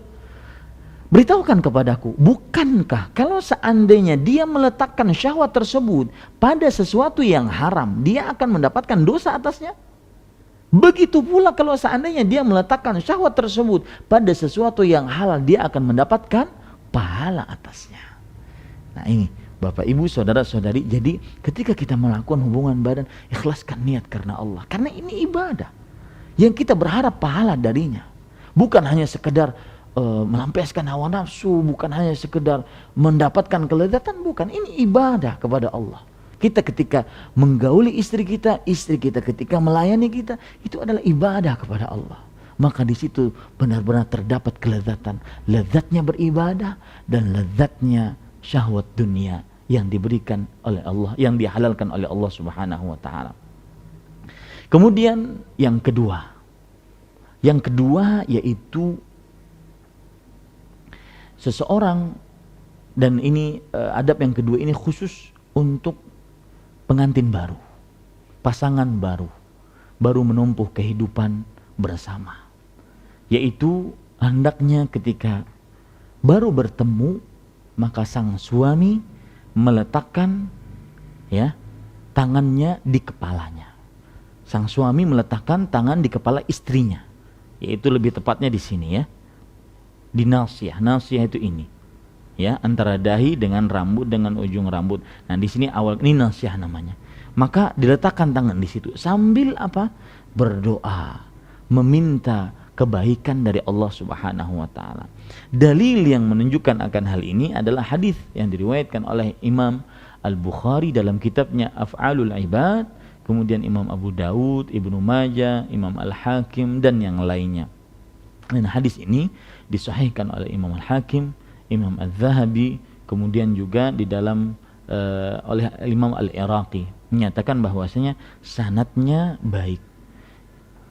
Beritahukan kepadaku, bukankah kalau seandainya dia meletakkan syahwat tersebut pada sesuatu yang haram, dia akan mendapatkan dosa atasnya? Begitu pula kalau seandainya dia meletakkan syahwat tersebut pada sesuatu yang halal, dia akan mendapatkan pahala atasnya. Nah ini Bapak Ibu, saudara-saudari, jadi ketika kita melakukan hubungan badan, ikhlaskan niat karena Allah. Karena ini ibadah yang kita berharap pahala darinya. Bukan hanya sekedar melampiaskan hawa nafsu, bukan hanya sekedar mendapatkan kelezatan, bukan. Ini ibadah kepada Allah. Kita ketika menggauli istri kita ketika melayani kita, itu adalah ibadah kepada Allah. Maka di situ benar-benar terdapat kelezatan. Lezatnya beribadah dan lezatnya syahwat dunia yang diberikan oleh Allah, yang dihalalkan oleh Allah Subhanahu wa taala. Kemudian yang kedua yaitu seseorang, dan ini adab yang kedua ini khusus untuk pengantin baru, pasangan baru menempuh kehidupan bersama, yaitu hendaknya ketika baru bertemu maka sang suami meletakkan tangannya di kepalanya. Sang suami meletakkan tangan di kepala istrinya, yaitu lebih tepatnya di sini ya, di nasiyah. Nasiyah itu ini ya, antara dahi dengan rambut dengan ujung rambut. Nah di sini awal ini nasiyah namanya. Maka diletakkan tangan di situ sambil apa? Berdoa, meminta kebaikan dari Allah Subhanahu wa taala. Dalil yang menunjukkan akan hal ini adalah hadis yang diriwayatkan oleh Imam Al-Bukhari dalam kitabnya Af'alul Ibad, kemudian Imam Abu Daud, Ibnu Majah, Imam Al-Hakim dan yang lainnya. Dan hadis ini disahihkan oleh Imam Al-Hakim, Imam Al-Zahabi, kemudian juga di dalam oleh Imam Al-Iraqi, menyatakan bahwasanya sanadnya baik.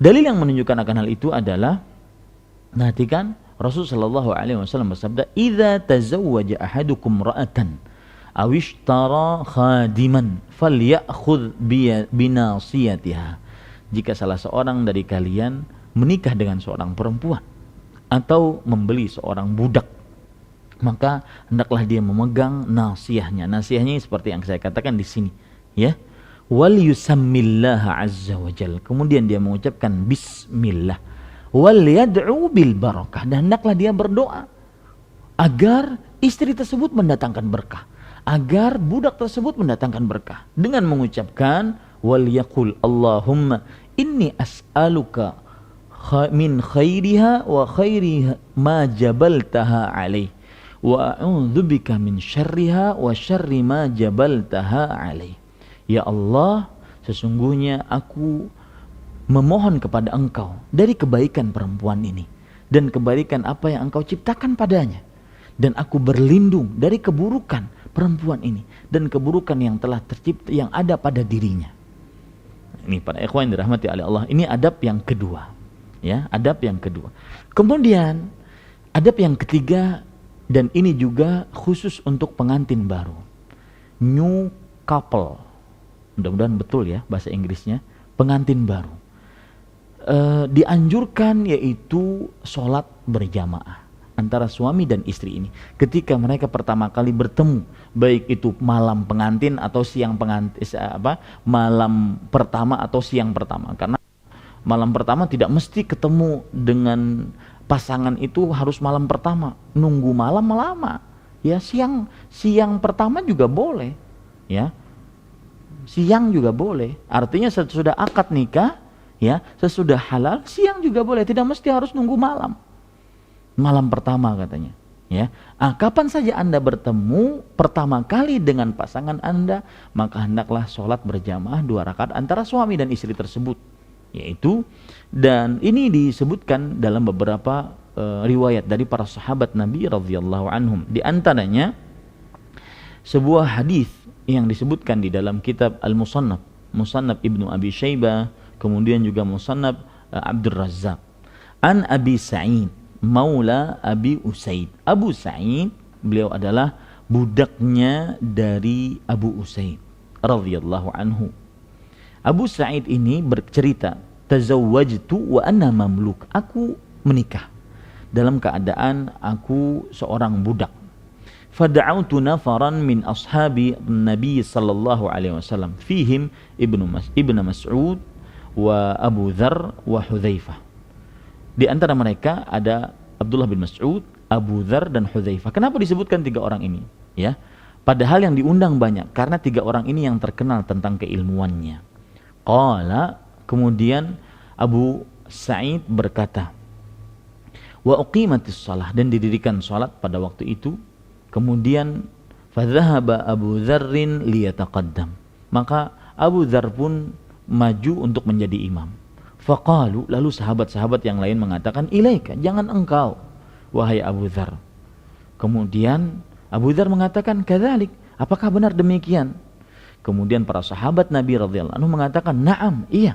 Dalil yang menunjukkan akan hal itu adalah, perhatikan, Rasul sallallahu alaihi wasallam bersabda, "Idza tazawwaja ahadukum ra'atan aw ishtara khadiman falyakhudh binasiyatiha." Jika salah seorang dari kalian menikah dengan seorang perempuan atau membeli seorang budak, maka hendaklah dia memegang nasiyahnya. Nasiyahnya seperti yang saya katakan di sini, ya. Wal yusammillaha azza wajal. Kemudian dia mengucapkan bismillah. Wal yad'u bil barakah. Dan hendaklah dia berdoa agar istri tersebut mendatangkan berkah, agar budak tersebut mendatangkan berkah, dengan mengucapkan wal yaqul Allahumma inni as'aluka min khairiha wa khairi ma jabaltaha alaih wa a'udzubika min syarriha wa syarri ma jabaltaha alaih. Ya Allah, sesungguhnya aku memohon kepada Engkau dari kebaikan perempuan ini dan kebaikan apa yang Engkau ciptakan padanya, dan aku berlindung dari keburukan perempuan ini dan keburukan yang telah tercipta yang ada pada dirinya. Ini para ikhwan yang dirahmati oleh Allah, ini adab yang kedua, ya, adab yang kedua. Kemudian adab yang ketiga, dan ini juga khusus untuk pengantin baru, new couple. Mudah-mudahan betul ya bahasa Inggrisnya, pengantin baru. Dianjurkan yaitu sholat berjamaah antara suami dan istri ini ketika mereka pertama kali bertemu, baik itu malam pengantin atau siang pengantin, malam pertama atau siang pertama. Karena malam pertama tidak mesti ketemu dengan pasangan itu harus malam pertama, nunggu malam lama. Ya, siang pertama juga boleh, ya. Siang juga boleh. Artinya sesudah akad nikah, ya, sesudah halal, siang juga boleh. Tidak mesti harus nunggu malam. Malam pertama katanya, ya. Kapan saja Anda bertemu pertama kali dengan pasangan Anda, maka hendaklah sholat berjamaah 2 rakaat antara suami dan istri tersebut. Yaitu, dan ini disebutkan dalam beberapa riwayat dari para sahabat Nabi radhiyallahu anhum. Di antaranya sebuah hadis yang disebutkan di dalam kitab Al-Musannaf, Musannaf Ibnu Abi Syaibah, kemudian juga Musannaf Abdul Razzaq. An Abi Sa'id Maula Abi Usaid. Abu Sa'id, beliau adalah budaknya dari Abu Usaid radhiyallahu anhu. Abu Sa'id ini bercerita, tazawwajtu wa anna mamluk. Aku menikah dalam keadaan aku seorang budak. Fada'autu nafaran min ashabi Nabi sallallahu alaihi wasallam, fihim Ibnu Mas'ud wa Abu Dzar wa Hudzaifah. Di antara mereka ada Abdullah bin Mas'ud, Abu Dzar dan Hudzaifah. Kenapa disebutkan 3 orang ini? Ya, padahal yang diundang banyak, karena 3 orang ini yang terkenal tentang keilmuannya. Qala, kemudian Abu Sa'id berkata, wa uqimatis shalah, dan didirikan salat pada waktu itu. Kemudian fadhahaba Abu Dzarrin liyataqaddam, maka Abu Dzar pun maju untuk menjadi imam. Faqalu, lalu sahabat-sahabat yang lain mengatakan, ilaika, jangan engkau wahai Abu Dzar. Kemudian Abu Dzar mengatakan, kadzalik, Apakah benar demikian? Kemudian para sahabat Nabi radhiyallahu anhu mengatakan, "Na'am, iya."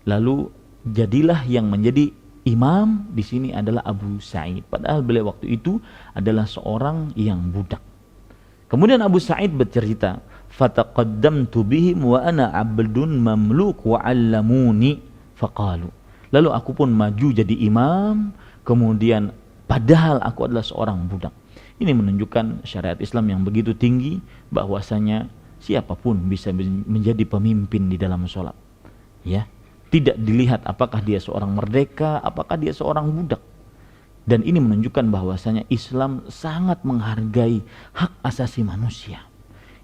Lalu jadilah yang menjadi imam di sini adalah Abu Sa'id. Padahal beliau waktu itu adalah seorang yang budak. Kemudian Abu Sa'id bercerita, "Fataqaddamtu bihim wa ana 'abdun mamluk wa 'allamuni faqalu." Lalu aku pun maju jadi imam, kemudian padahal aku adalah seorang budak. Ini menunjukkan syariat Islam yang begitu tinggi, bahwasanya siapapun bisa menjadi pemimpin di dalam sholat. Ya, tidak dilihat apakah dia seorang merdeka, apakah dia seorang budak. Dan ini menunjukkan bahwasanya Islam sangat menghargai hak asasi manusia.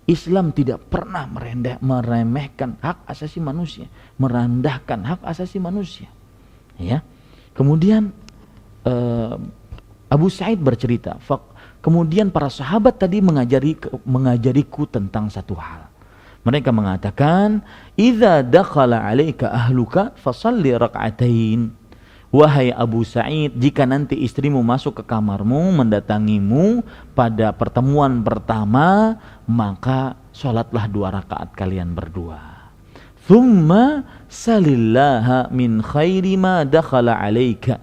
Islam tidak pernah meremehkan hak asasi manusia, merendahkan hak asasi manusia. Ya. Kemudian Abu Sa'id bercerita, kemudian para sahabat tadi mengajariku tentang satu hal. Mereka mengatakan, "Idza dakhala 'alaika ahluka fasalli rak'atain." Wahai Abu Sa'id, jika nanti istrimu masuk ke kamarmu, mendatangimu pada pertemuan pertama, maka sholatlah 2 rakaat kalian berdua. Thumma salillaha min khairi ma dakhala 'alaika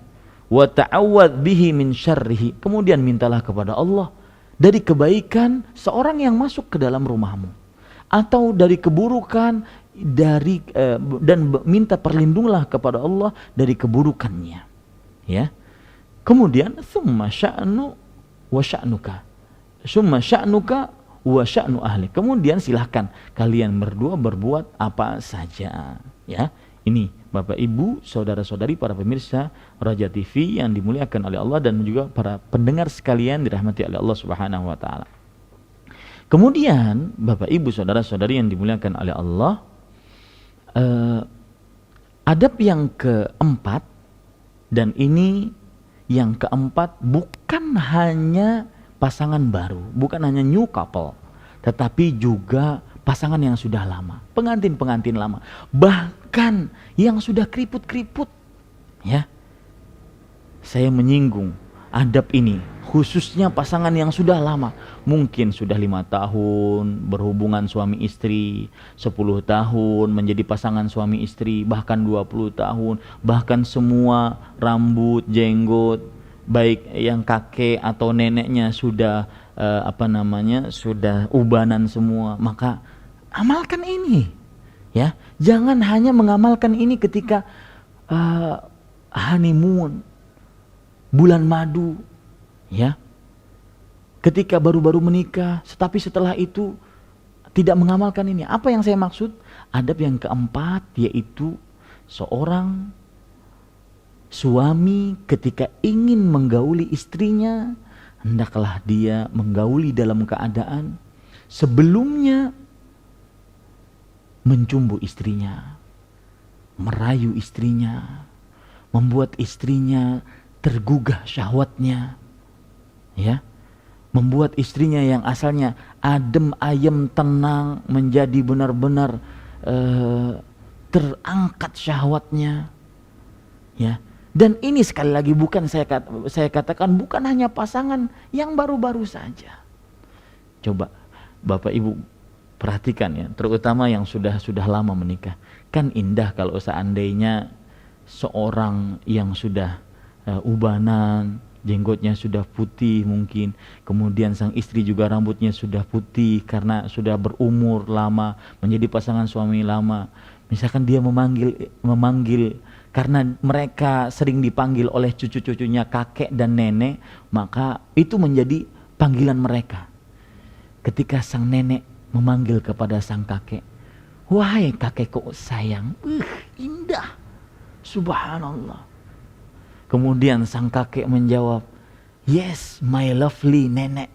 wa ta'awwadh bihi min syarrihi. Kemudian mintalah kepada Allah dari kebaikan seorang yang masuk ke dalam rumahmu, atau dari keburukan dan minta perlindunganlah kepada Allah dari keburukannya. Ya. Kemudian summa sya'nu wa sya'nuka. Summa sya'nuka wa sya'nu ahli. Kemudian silahkan kalian berdua berbuat apa saja. Ya. Ini Bapak Ibu, saudara-saudari, para pemirsa Raja TV yang dimuliakan oleh Allah dan juga para pendengar sekalian dirahmati oleh Allah Subhanahu wa taala. Kemudian Bapak Ibu, saudara-saudari yang dimuliakan oleh Allah, adab yang keempat, dan ini yang keempat bukan hanya pasangan baru, bukan hanya new couple, tetapi juga pasangan yang sudah lama, pengantin-pengantin lama, bahkan yang sudah keriput-keriput. Ya, saya menyinggung adab ini khususnya pasangan yang sudah lama, mungkin sudah 5 tahun berhubungan suami istri, 10 tahun menjadi pasangan suami istri, bahkan 20 tahun, bahkan semua rambut, jenggot, baik yang kakek atau neneknya sudah sudah ubanan semua. Maka amalkan ini, ya. Jangan hanya mengamalkan ini ketika honeymoon, bulan madu, ya, ketika baru-baru menikah, tetapi setelah itu tidak mengamalkan ini. Apa yang saya maksud? Adab yang keempat yaitu seorang suami ketika ingin menggauli istrinya, hendaklah dia menggauli dalam keadaan sebelumnya mencumbu istrinya, merayu istrinya, membuat istrinya tergugah syahwatnya, ya, membuat istrinya yang asalnya adem ayem tenang menjadi benar-benar terangkat syahwatnya, ya. Dan ini sekali lagi bukan saya katakan bukan hanya pasangan yang baru-baru saja. Coba Bapak Ibu perhatikan, ya, terutama yang sudah lama menikah. Kan indah kalau seandainya seorang yang sudah ubanan, jenggotnya sudah putih mungkin, kemudian sang istri juga rambutnya sudah putih karena sudah berumur lama, menjadi pasangan suami lama. Misalkan dia memanggil karena mereka sering dipanggil oleh cucu-cucunya kakek dan nenek, maka itu menjadi panggilan mereka. Ketika sang nenek memanggil kepada sang kakek, "Wahai kakekku sayang," indah, subhanallah. Kemudian sang kakek menjawab, "Yes, my lovely nenek."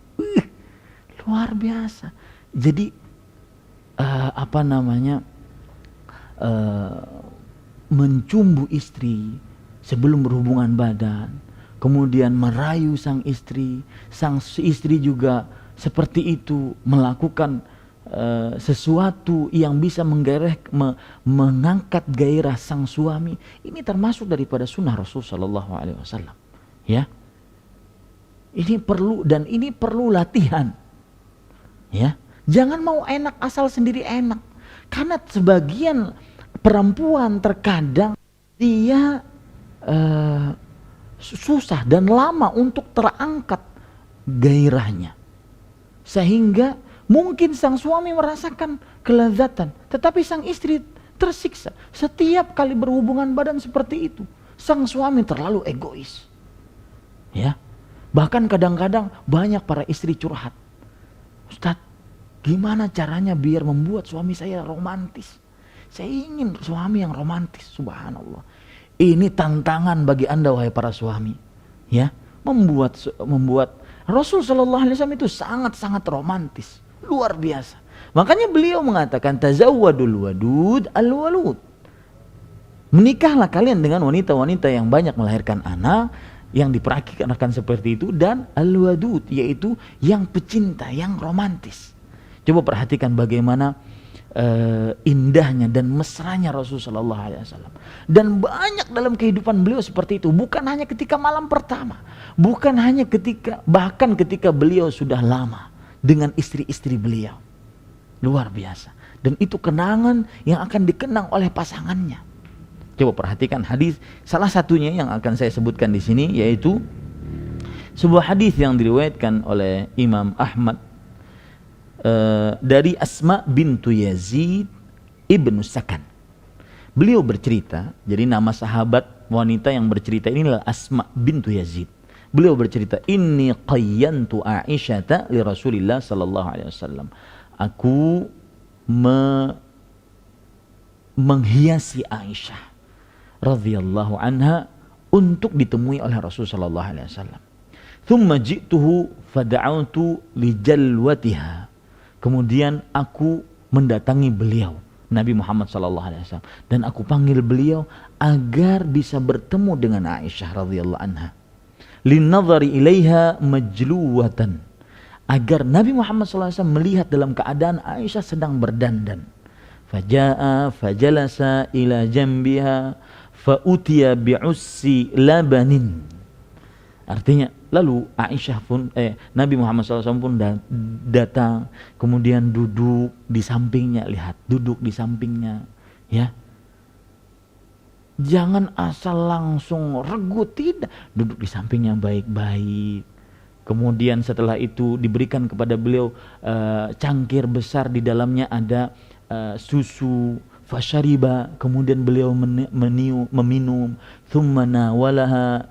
Luar biasa. Jadi mencumbu istri sebelum berhubungan badan, kemudian merayu sang istri juga seperti itu melakukan sesuatu yang bisa mengangkat gairah sang suami. Ini termasuk daripada sunnah Rasul Sallallahu Alaihi Wasallam, ya. Ini perlu latihan, Ya, jangan mau enak asal sendiri enak. Karena sebagian perempuan terkadang dia susah dan lama untuk terangkat gairahnya. Sehingga mungkin sang suami merasakan kelezatan, tetapi sang istri tersiksa. Setiap kali berhubungan badan seperti itu, sang suami terlalu egois. Ya. Bahkan kadang-kadang banyak para istri curhat. Ustadz, gimana caranya biar membuat suami saya romantis? Saya ingin suami yang romantis, subhanallah. Ini tantangan bagi Anda wahai para suami. Ya, membuat Rasul sallallahu alaihi wasallam itu sangat-sangat romantis, luar biasa. Makanya beliau mengatakan tazawwadul wadud al-walud. Menikahlah kalian dengan wanita-wanita yang banyak melahirkan anak, yang diperhatikan seperti itu, dan al-wadud, yaitu yang pecinta, yang romantis. Coba perhatikan bagaimana indahnya dan mesranya Rasulullah sallallahu alaihi wasallam. Dan banyak dalam kehidupan beliau seperti itu, bukan hanya ketika malam pertama, bukan hanya bahkan ketika beliau sudah lama dengan istri-istri beliau. Luar biasa. Dan itu kenangan yang akan dikenang oleh pasangannya. Coba perhatikan hadis, salah satunya yang akan saya sebutkan di sini yaitu sebuah hadis yang diriwayatkan oleh Imam Ahmad dari Asma bintu Yazid ibnu Sakan. Beliau bercerita, jadi nama sahabat wanita yang bercerita inilah Asma bintu Yazid. Beliau bercerita, inni qayyantu Aisyata li Rasulillah sallallahu alaihi wasallam. Aku menghiasi Aisyah radhiyallahu anha untuk ditemui oleh Rasul sallallahu alaihi wasallam. Thumma ji'tuhu fada'autu li jalwatiha. Kemudian aku mendatangi beliau, Nabi Muhammad SAW, dan aku panggil beliau agar bisa bertemu dengan Aisyah radhiyallahu anha. Linnadhari ilaiha majluwatan, agar Nabi Muhammad SAW melihat dalam keadaan Aisyah sedang berdandan. Faja'a fajalasa ila jambiha fautiya bi'ussi labanin. Artinya lalu Aisyah pun Nabi Muhammad SAW pun datang, kemudian duduk di sampingnya, lihat, duduk di sampingnya, ya. Jangan asal langsung regu, tidak, duduk di sampingnya baik-baik. Kemudian setelah itu diberikan kepada beliau cangkir besar, di dalamnya ada susu, fasyariba, kemudian beliau meminum, thumma nawalaha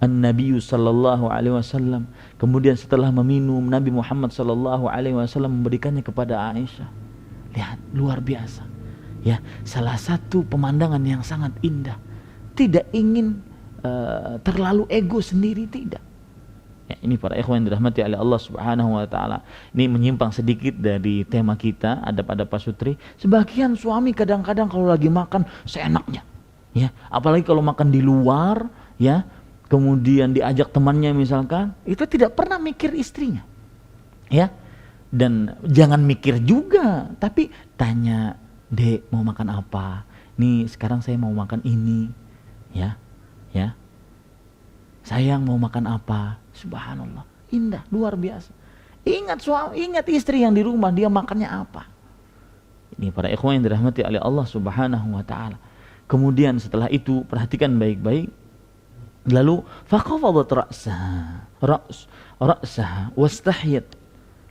An-Nabi sallallahu alaihi wasallam. Kemudian setelah meminum, Nabi Muhammad sallallahu alaihi wasallam memberikannya kepada Aisyah. Lihat, luar biasa. Ya, salah satu pemandangan yang sangat indah. Tidak ingin terlalu ego sendiri, tidak. Ya, ini para ikhwan yang dirahmati oleh Allah Subhanahu wa taala. Ini menyimpang sedikit dari tema kita, adab-adab pasutri. Sebagian suami kadang-kadang kalau lagi makan seenaknya. Ya, apalagi kalau makan di luar, ya. Kemudian diajak temannya misalkan, itu tidak pernah mikir istrinya, ya. Dan jangan mikir juga, tapi tanya, Dek mau makan apa? Nih sekarang saya mau makan ini, ya, ya. Sayang mau makan apa? Subhanallah, indah, luar biasa. Ingat suami, ingat istri yang di rumah, dia makannya apa? Ini para ikhwan yang dirahmati oleh Allah Subhanahu wa taala. Kemudian setelah itu perhatikan baik-baik. Lalu faqafadat ra'saha wastahyat.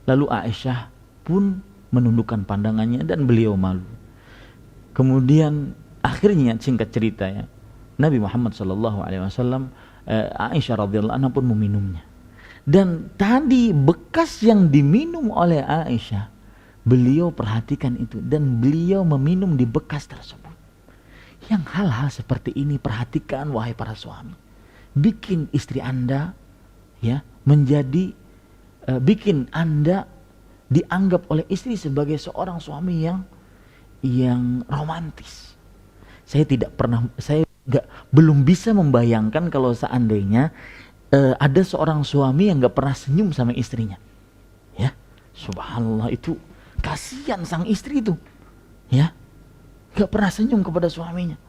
Lalu Aisyah pun menundukkan pandangannya dan beliau malu. Kemudian akhirnya singkat cerita, ya, Nabi Muhammad sallallahu alaihi wasallam, Aisyah radhiyallahu anha pun meminumnya. Dan tadi bekas yang diminum oleh Aisyah, beliau perhatikan itu dan beliau meminum di bekas tersebut. Yang hal-hal seperti ini perhatikan wahai para suami. Bikin istri Anda, ya, menjadi bikin Anda dianggap oleh istri sebagai seorang suami yang romantis. Saya belum bisa membayangkan kalau seandainya ada seorang suami yang nggak pernah senyum sama istrinya, ya. Subhanallah, itu kasihan sang istri itu, ya, nggak pernah senyum kepada suaminya.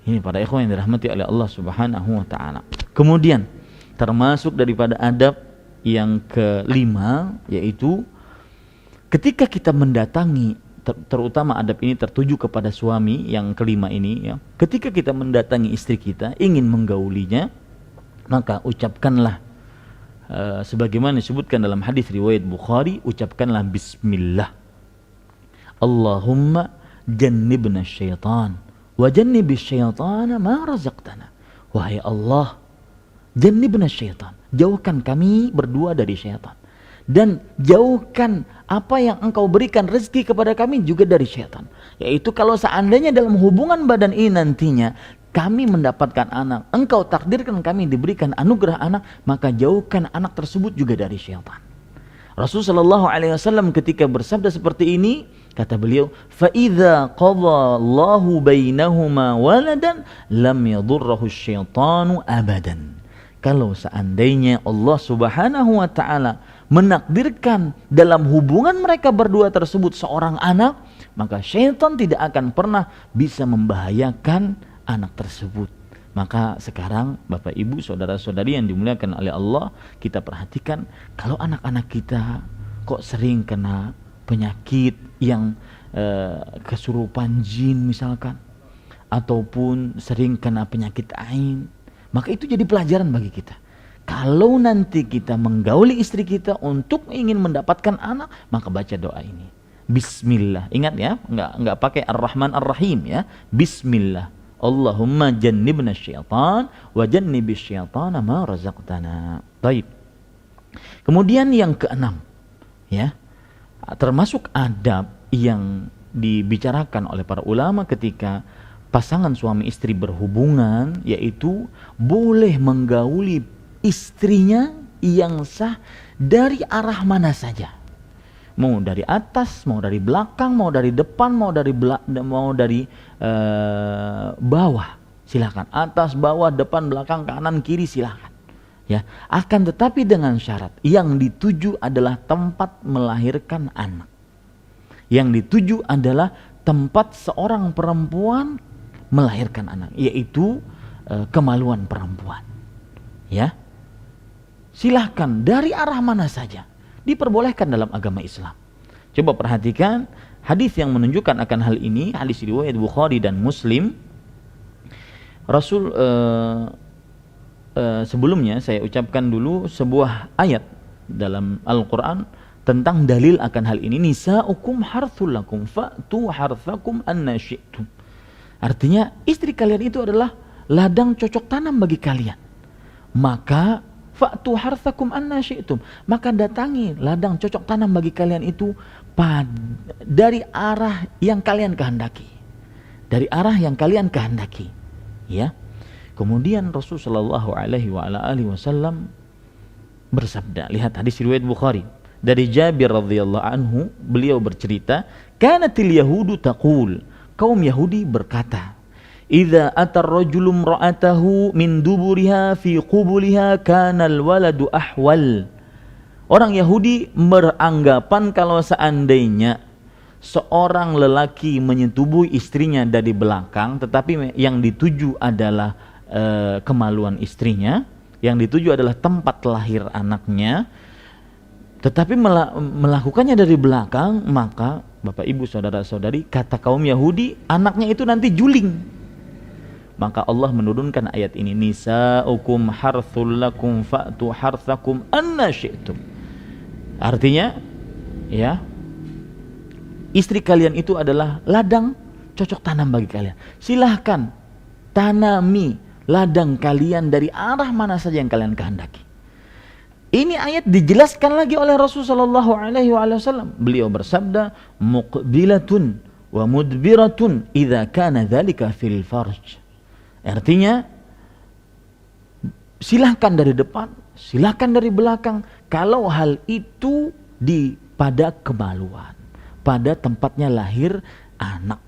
Ini para ikhwan yang dirahmati oleh Allah Subhanahu wa taala. Kemudian termasuk daripada adab yang kelima yaitu ketika kita mendatangi, terutama adab ini tertuju kepada suami yang kelima ini, ya. Ketika kita mendatangi istri kita, ingin menggaulinya, maka ucapkanlah sebagaimana disebutkan dalam hadis riwayat Bukhari, ucapkanlah bismillah. Allahumma jannibna syaitan wa jannibis syaitana ma razaqtana. Wahai Allah, jannibna syaitan, jauhkan kami berdua dari syaitan, dan jauhkan apa yang engkau berikan rezeki kepada kami juga dari syaitan. Yaitu kalau seandainya dalam hubungan badan ini nantinya kami mendapatkan anak, engkau takdirkan kami diberikan anugerah anak, maka jauhkan anak tersebut juga dari syaitan. Rasulullah SAW ketika bersabda seperti ini, kata beliau, فَإِذَا قَضَى اللَّهُ بَيْنَهُمَا وَلَدًا لَمْ يَضُرَّهُ الشَّيْطَانُ أَبَدًا. Kalau seandainya Allah Subhanahu wa Ta'ala menakdirkan dalam hubungan mereka berdua tersebut seorang anak, maka syaitan tidak akan pernah bisa membahayakan anak tersebut. Maka sekarang Bapak Ibu saudara-saudari yang dimuliakan oleh Allah, kita perhatikan kalau anak-anak kita kok sering kena penyakit yang kesurupan jin misalkan, ataupun sering kena penyakit ain, maka itu jadi pelajaran bagi kita. Kalau nanti kita menggauli istri kita untuk ingin mendapatkan anak, maka baca doa ini. Bismillah. Ingat ya, enggak pakai Ar-Rahman Ar-Rahim ya. Bismillah. Allahumma jannibna syaitan wa jannibis syaitana ma razaqtana. Baik. Kemudian yang keenam, ya, termasuk adab yang dibicarakan oleh para ulama ketika pasangan suami istri berhubungan, yaitu boleh menggauli istrinya yang sah dari arah mana saja. Mau dari atas, mau dari belakang, mau dari depan, mau dari bawah. Silakan. Atas, bawah, depan, belakang, kanan, kiri, silakan. Ya, akan tetapi dengan syarat yang dituju adalah tempat melahirkan anak. Yang dituju adalah tempat seorang perempuan melahirkan anak, yaitu kemaluan perempuan. Ya. Silahkan dari arah mana saja, diperbolehkan dalam agama Islam. Coba perhatikan hadis yang menunjukkan akan hal ini, hadis riwayat Bukhari dan Muslim. Rasul sebelumnya saya ucapkan dulu sebuah ayat dalam Al-Quran tentang dalil akan hal ini. Nisa'ukum harthul lakum fa'tu harthakum anna syi'tum. Artinya istri kalian itu adalah ladang cocok tanam bagi kalian. Maka fa'tu harthakum anna syi'tum, maka datangi ladang cocok tanam bagi kalian itu dari arah yang kalian kehendaki. Dari arah yang kalian kehendaki. Ya. Kemudian Rasulullah SAW bersabda, lihat hadis riwayat Bukhari dari Jabir radhiyallahu anhu, beliau bercerita, kanatil yahudu taqul, kaum Yahudi berkata, idza atar rajulum ra'atahu min duburiha fi qubuliha kana alwaladu ahwal. Orang Yahudi beranggapan kalau seandainya seorang lelaki menyetubuhi istrinya dari belakang, tetapi yang dituju adalah kemaluan istrinya, yang dituju adalah tempat lahir anaknya, tetapi melakukannya dari belakang, maka Bapak Ibu saudara-saudari, kata kaum Yahudi, anaknya itu nanti juling. Maka Allah menurunkan ayat ini, nisa'ukum harthul lakum fa'tu harthakum anna syi'tum. Artinya, ya, istri kalian itu adalah ladang cocok tanam bagi kalian. Silahkan tanami ladang kalian dari arah mana saja yang kalian kehendaki. Ini ayat dijelaskan lagi oleh Rasulullah SAW. Beliau bersabda, muqbilatun wa mudbiratun idza kana dzalika fil farj. Artinya, silahkan dari depan, silahkan dari belakang, kalau hal itu pada kemaluan, pada tempatnya lahir anak,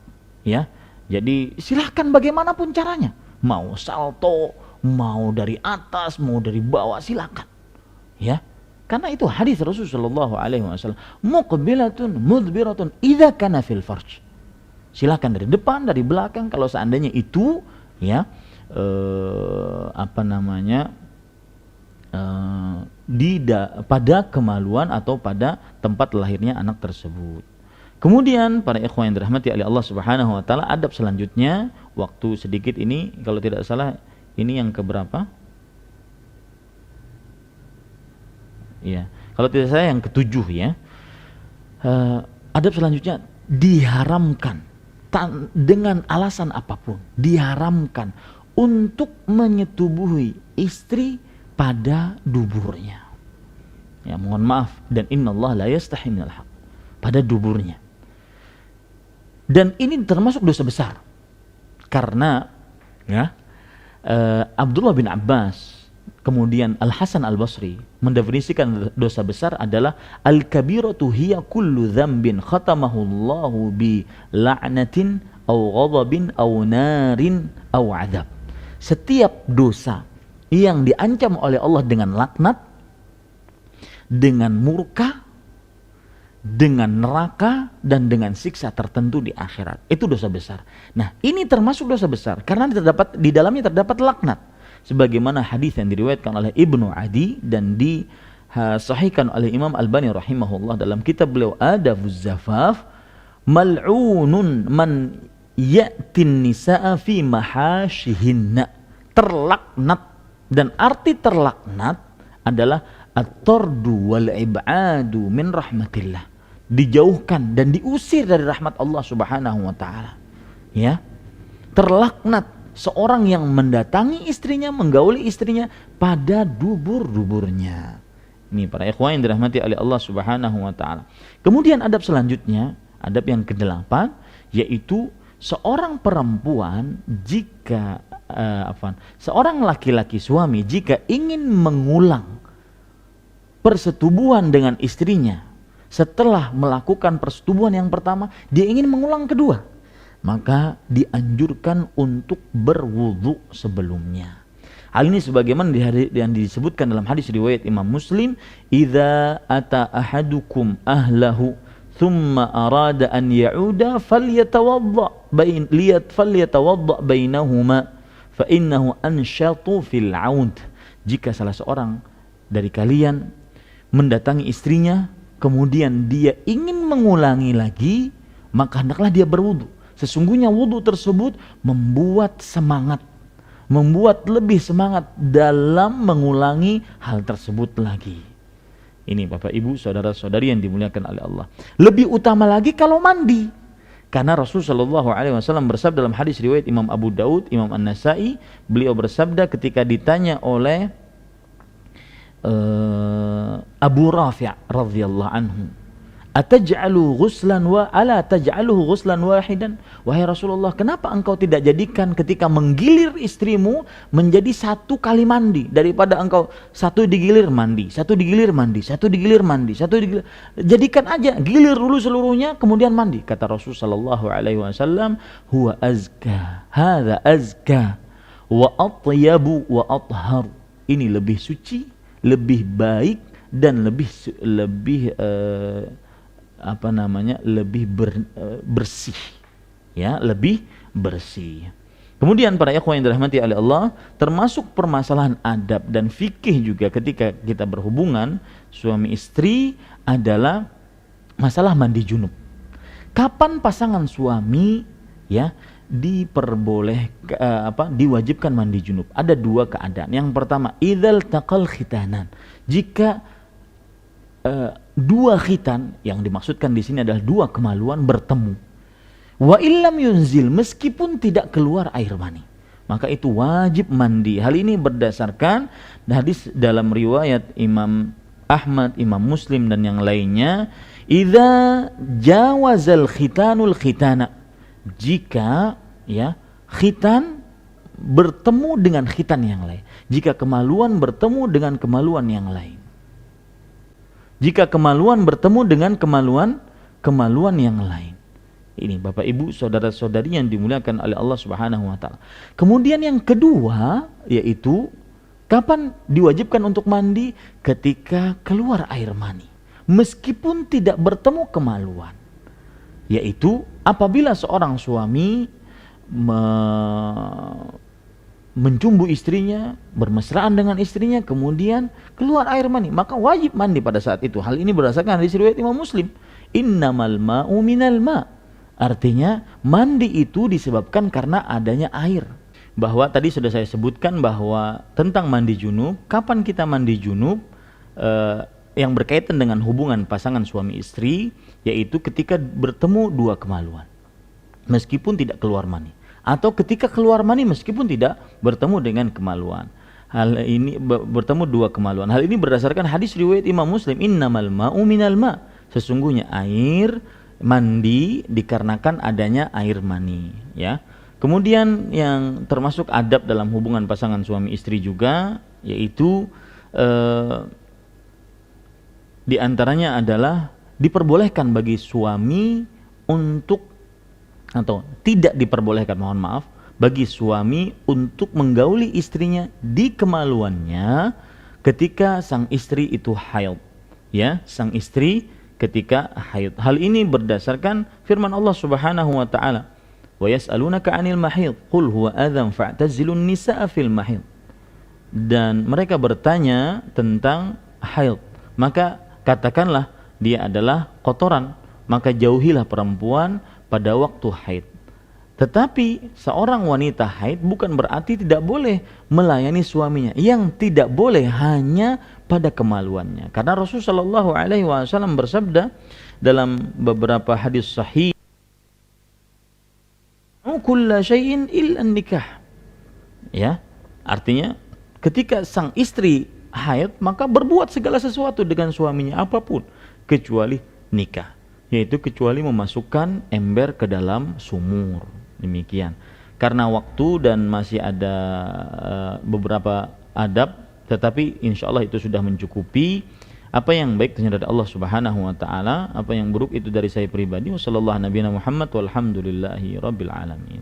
ya. Jadi silahkan bagaimanapun caranya, mau salto, mau dari atas, mau dari bawah, silakan, ya. Karena itu hadis Rasulullah SAW, muqbilatun mudbiratun idza kana fil farj. Silakan dari depan, dari belakang, kalau seandainya itu, ya, pada kemaluan atau pada tempat lahirnya anak tersebut. Kemudian para ikhwan yang dirahmati oleh Allah Subhanahu wa taala, adab selanjutnya, waktu sedikit ini kalau tidak salah ini yang keberapa? Ya, kalau tidak salah yang ketujuh ya. Adab selanjutnya diharamkan dengan alasan apapun, diharamkan untuk menyetubuhi istri pada duburnya. Ya, mohon maaf, dan innallaha la yastahi minal haq, pada duburnya. Dan ini termasuk dosa besar. Karena ya, Abdullah bin Abbas, kemudian Al-Hasan Al-Basri mendefinisikan dosa besar adalah al-kabiratu hiya kullu dzambin khatamahu Allahu bi la'natin aw ghadabin aw narin aw 'adzab. Setiap dosa yang diancam oleh Allah dengan laknat, dengan murka, dengan neraka, dan dengan siksa tertentu di akhirat. Itu dosa besar. Nah, ini termasuk dosa besar karena di dalamnya terdapat laknat. Sebagaimana hadis yang diriwayatkan oleh Ibnu Adi dan disahihkan oleh Imam Albani rahimahullah dalam kitab beliau Adabuz Zafaf, mal'unun man ya'tin nisa'a fi mahashihinna. Terlaknat, dan arti terlaknat adalah at-tardu wal ib'adu min rahmatillah, dijauhkan dan diusir dari rahmat Allah Subhanahu wa taala. Ya. Terlaknat seorang yang mendatangi istrinya, menggauli istrinya pada dubur-duburnya. Ini para ikhwan yang dirahmati oleh Allah Subhanahu wa taala. Kemudian adab selanjutnya, adab yang ke-8, yaitu seorang perempuan jika seorang laki-laki suami jika ingin mengulang persetubuhan dengan istrinya setelah melakukan persetubuhan yang pertama, dia ingin mengulang kedua, maka dianjurkan untuk berwudu sebelumnya. Hal ini sebagaimana yang disebutkan dalam hadis riwayat Imam Muslim, idza ata ahadukum ahlahu thumma arada an ya'uda falyatawadda bainahuma fa innahu anshatu fil 'aud. Jika salah seorang dari kalian mendatangi istrinya, kemudian dia ingin mengulangi lagi, maka hendaklah dia berwudu. Sesungguhnya wudu tersebut membuat lebih semangat dalam mengulangi hal tersebut lagi. Ini Bapak Ibu, saudara-saudari yang dimuliakan oleh Allah. Lebih utama lagi kalau mandi. Karena Rasulullah SAW bersabda dalam hadis riwayat Imam Abu Daud, Imam An-Nasai, beliau bersabda ketika ditanya oleh Abu Rafi' radhiyallahu anhu, ataj'alu ghuslan wa ala taj'aluhu ghuslan wahidan? Wahai Rasulullah, kenapa engkau tidak jadikan ketika menggilir istrimu menjadi satu kali mandi, daripada engkau satu digilir mandi, satu digilir mandi, satu digilir mandi, satu digilir. Jadikan aja, gilir dulu seluruhnya kemudian mandi. Kata Rasul sallallahu alaihi wasallam, huwa azka, hadza azka wa atyabu wa athhar. Ini lebih suci, lebih baik, dan lebih bersih, ya, lebih bersih. Kemudian para ikhwan yang dirahmati oleh Allah, termasuk permasalahan adab dan fikih juga ketika kita berhubungan suami istri adalah masalah mandi junub. Kapan pasangan suami ya diwajibkan mandi junub? Ada dua keadaan. Yang pertama, idzal taqal khitanan, jika dua khitan, yang dimaksudkan di sini adalah dua kemaluan bertemu. Wa illam yunzil, meskipun tidak keluar air mani, maka itu wajib mandi. Hal ini berdasarkan hadis dalam riwayat Imam Ahmad, Imam Muslim dan yang lainnya, idza jawazal khitanul khitana, jika ya khitan bertemu dengan khitan yang lain, jika kemaluan bertemu dengan kemaluan yang lain. Jika kemaluan bertemu dengan kemaluan yang lain. Ini Bapak Ibu, saudara-saudari yang dimuliakan oleh Allah Subhanahu wa taala. Kemudian yang kedua, yaitu kapan diwajibkan untuk mandi? Ketika keluar air mani, meskipun tidak bertemu kemaluan. Yaitu apabila seorang suami mencumbu istrinya, bermesraan dengan istrinya, kemudian keluar air mani, maka wajib mandi pada saat itu. Hal ini berdasarkan hadis riwayat Imam Muslim. Innamal ma'u minal ma'. Artinya mandi itu disebabkan karena adanya air. Bahwa tadi sudah saya sebutkan bahwa tentang mandi junub, kapan kita mandi junub yang berkaitan dengan hubungan pasangan suami istri, yaitu ketika bertemu dua kemaluan, meskipun tidak keluar mani, atau ketika keluar mani meskipun tidak bertemu dengan kemaluan. Hal ini bertemu dua kemaluan. Hal ini berdasarkan hadis riwayat Imam Muslim, innamal ma'u minal ma'. Sesungguhnya air mandi dikarenakan adanya air mani, ya. Kemudian yang termasuk adab dalam hubungan pasangan suami istri juga, yaitu di antaranya adalah diperbolehkan bagi suami untuk, atau tidak diperbolehkan, mohon maaf, bagi suami untuk menggauli istrinya di kemaluannya ketika sang istri itu haid, ya, sang istri ketika haid. Hal ini berdasarkan firman Allah Subhanahu wa taala, wa yas'alunaka 'anil mahid qul huwa adzan fa'tazilun nisaa fil mahid. Dan mereka bertanya tentang haid, maka katakanlah dia adalah kotoran, maka jauhilah perempuan pada waktu haid. Tetapi seorang wanita haid bukan berarti tidak boleh melayani suaminya. Yang tidak boleh hanya pada kemaluannya. Karena Rasulullah SAW bersabda dalam beberapa hadis sahih, kulla syai'in illa nikah. Ya, artinya ketika sang istri haid, maka berbuat segala sesuatu dengan suaminya apapun kecuali nikah, yaitu kecuali memasukkan ember ke dalam sumur. Demikian. Karena waktu dan masih ada beberapa adab, tetapi insya Allah itu sudah mencukupi. Apa yang baik ternyata dari Allah Subhanahu wa taala, apa yang buruk itu dari saya pribadi. Wassallallahu nabiyana Muhammad walhamdulillahi rabbil alamin.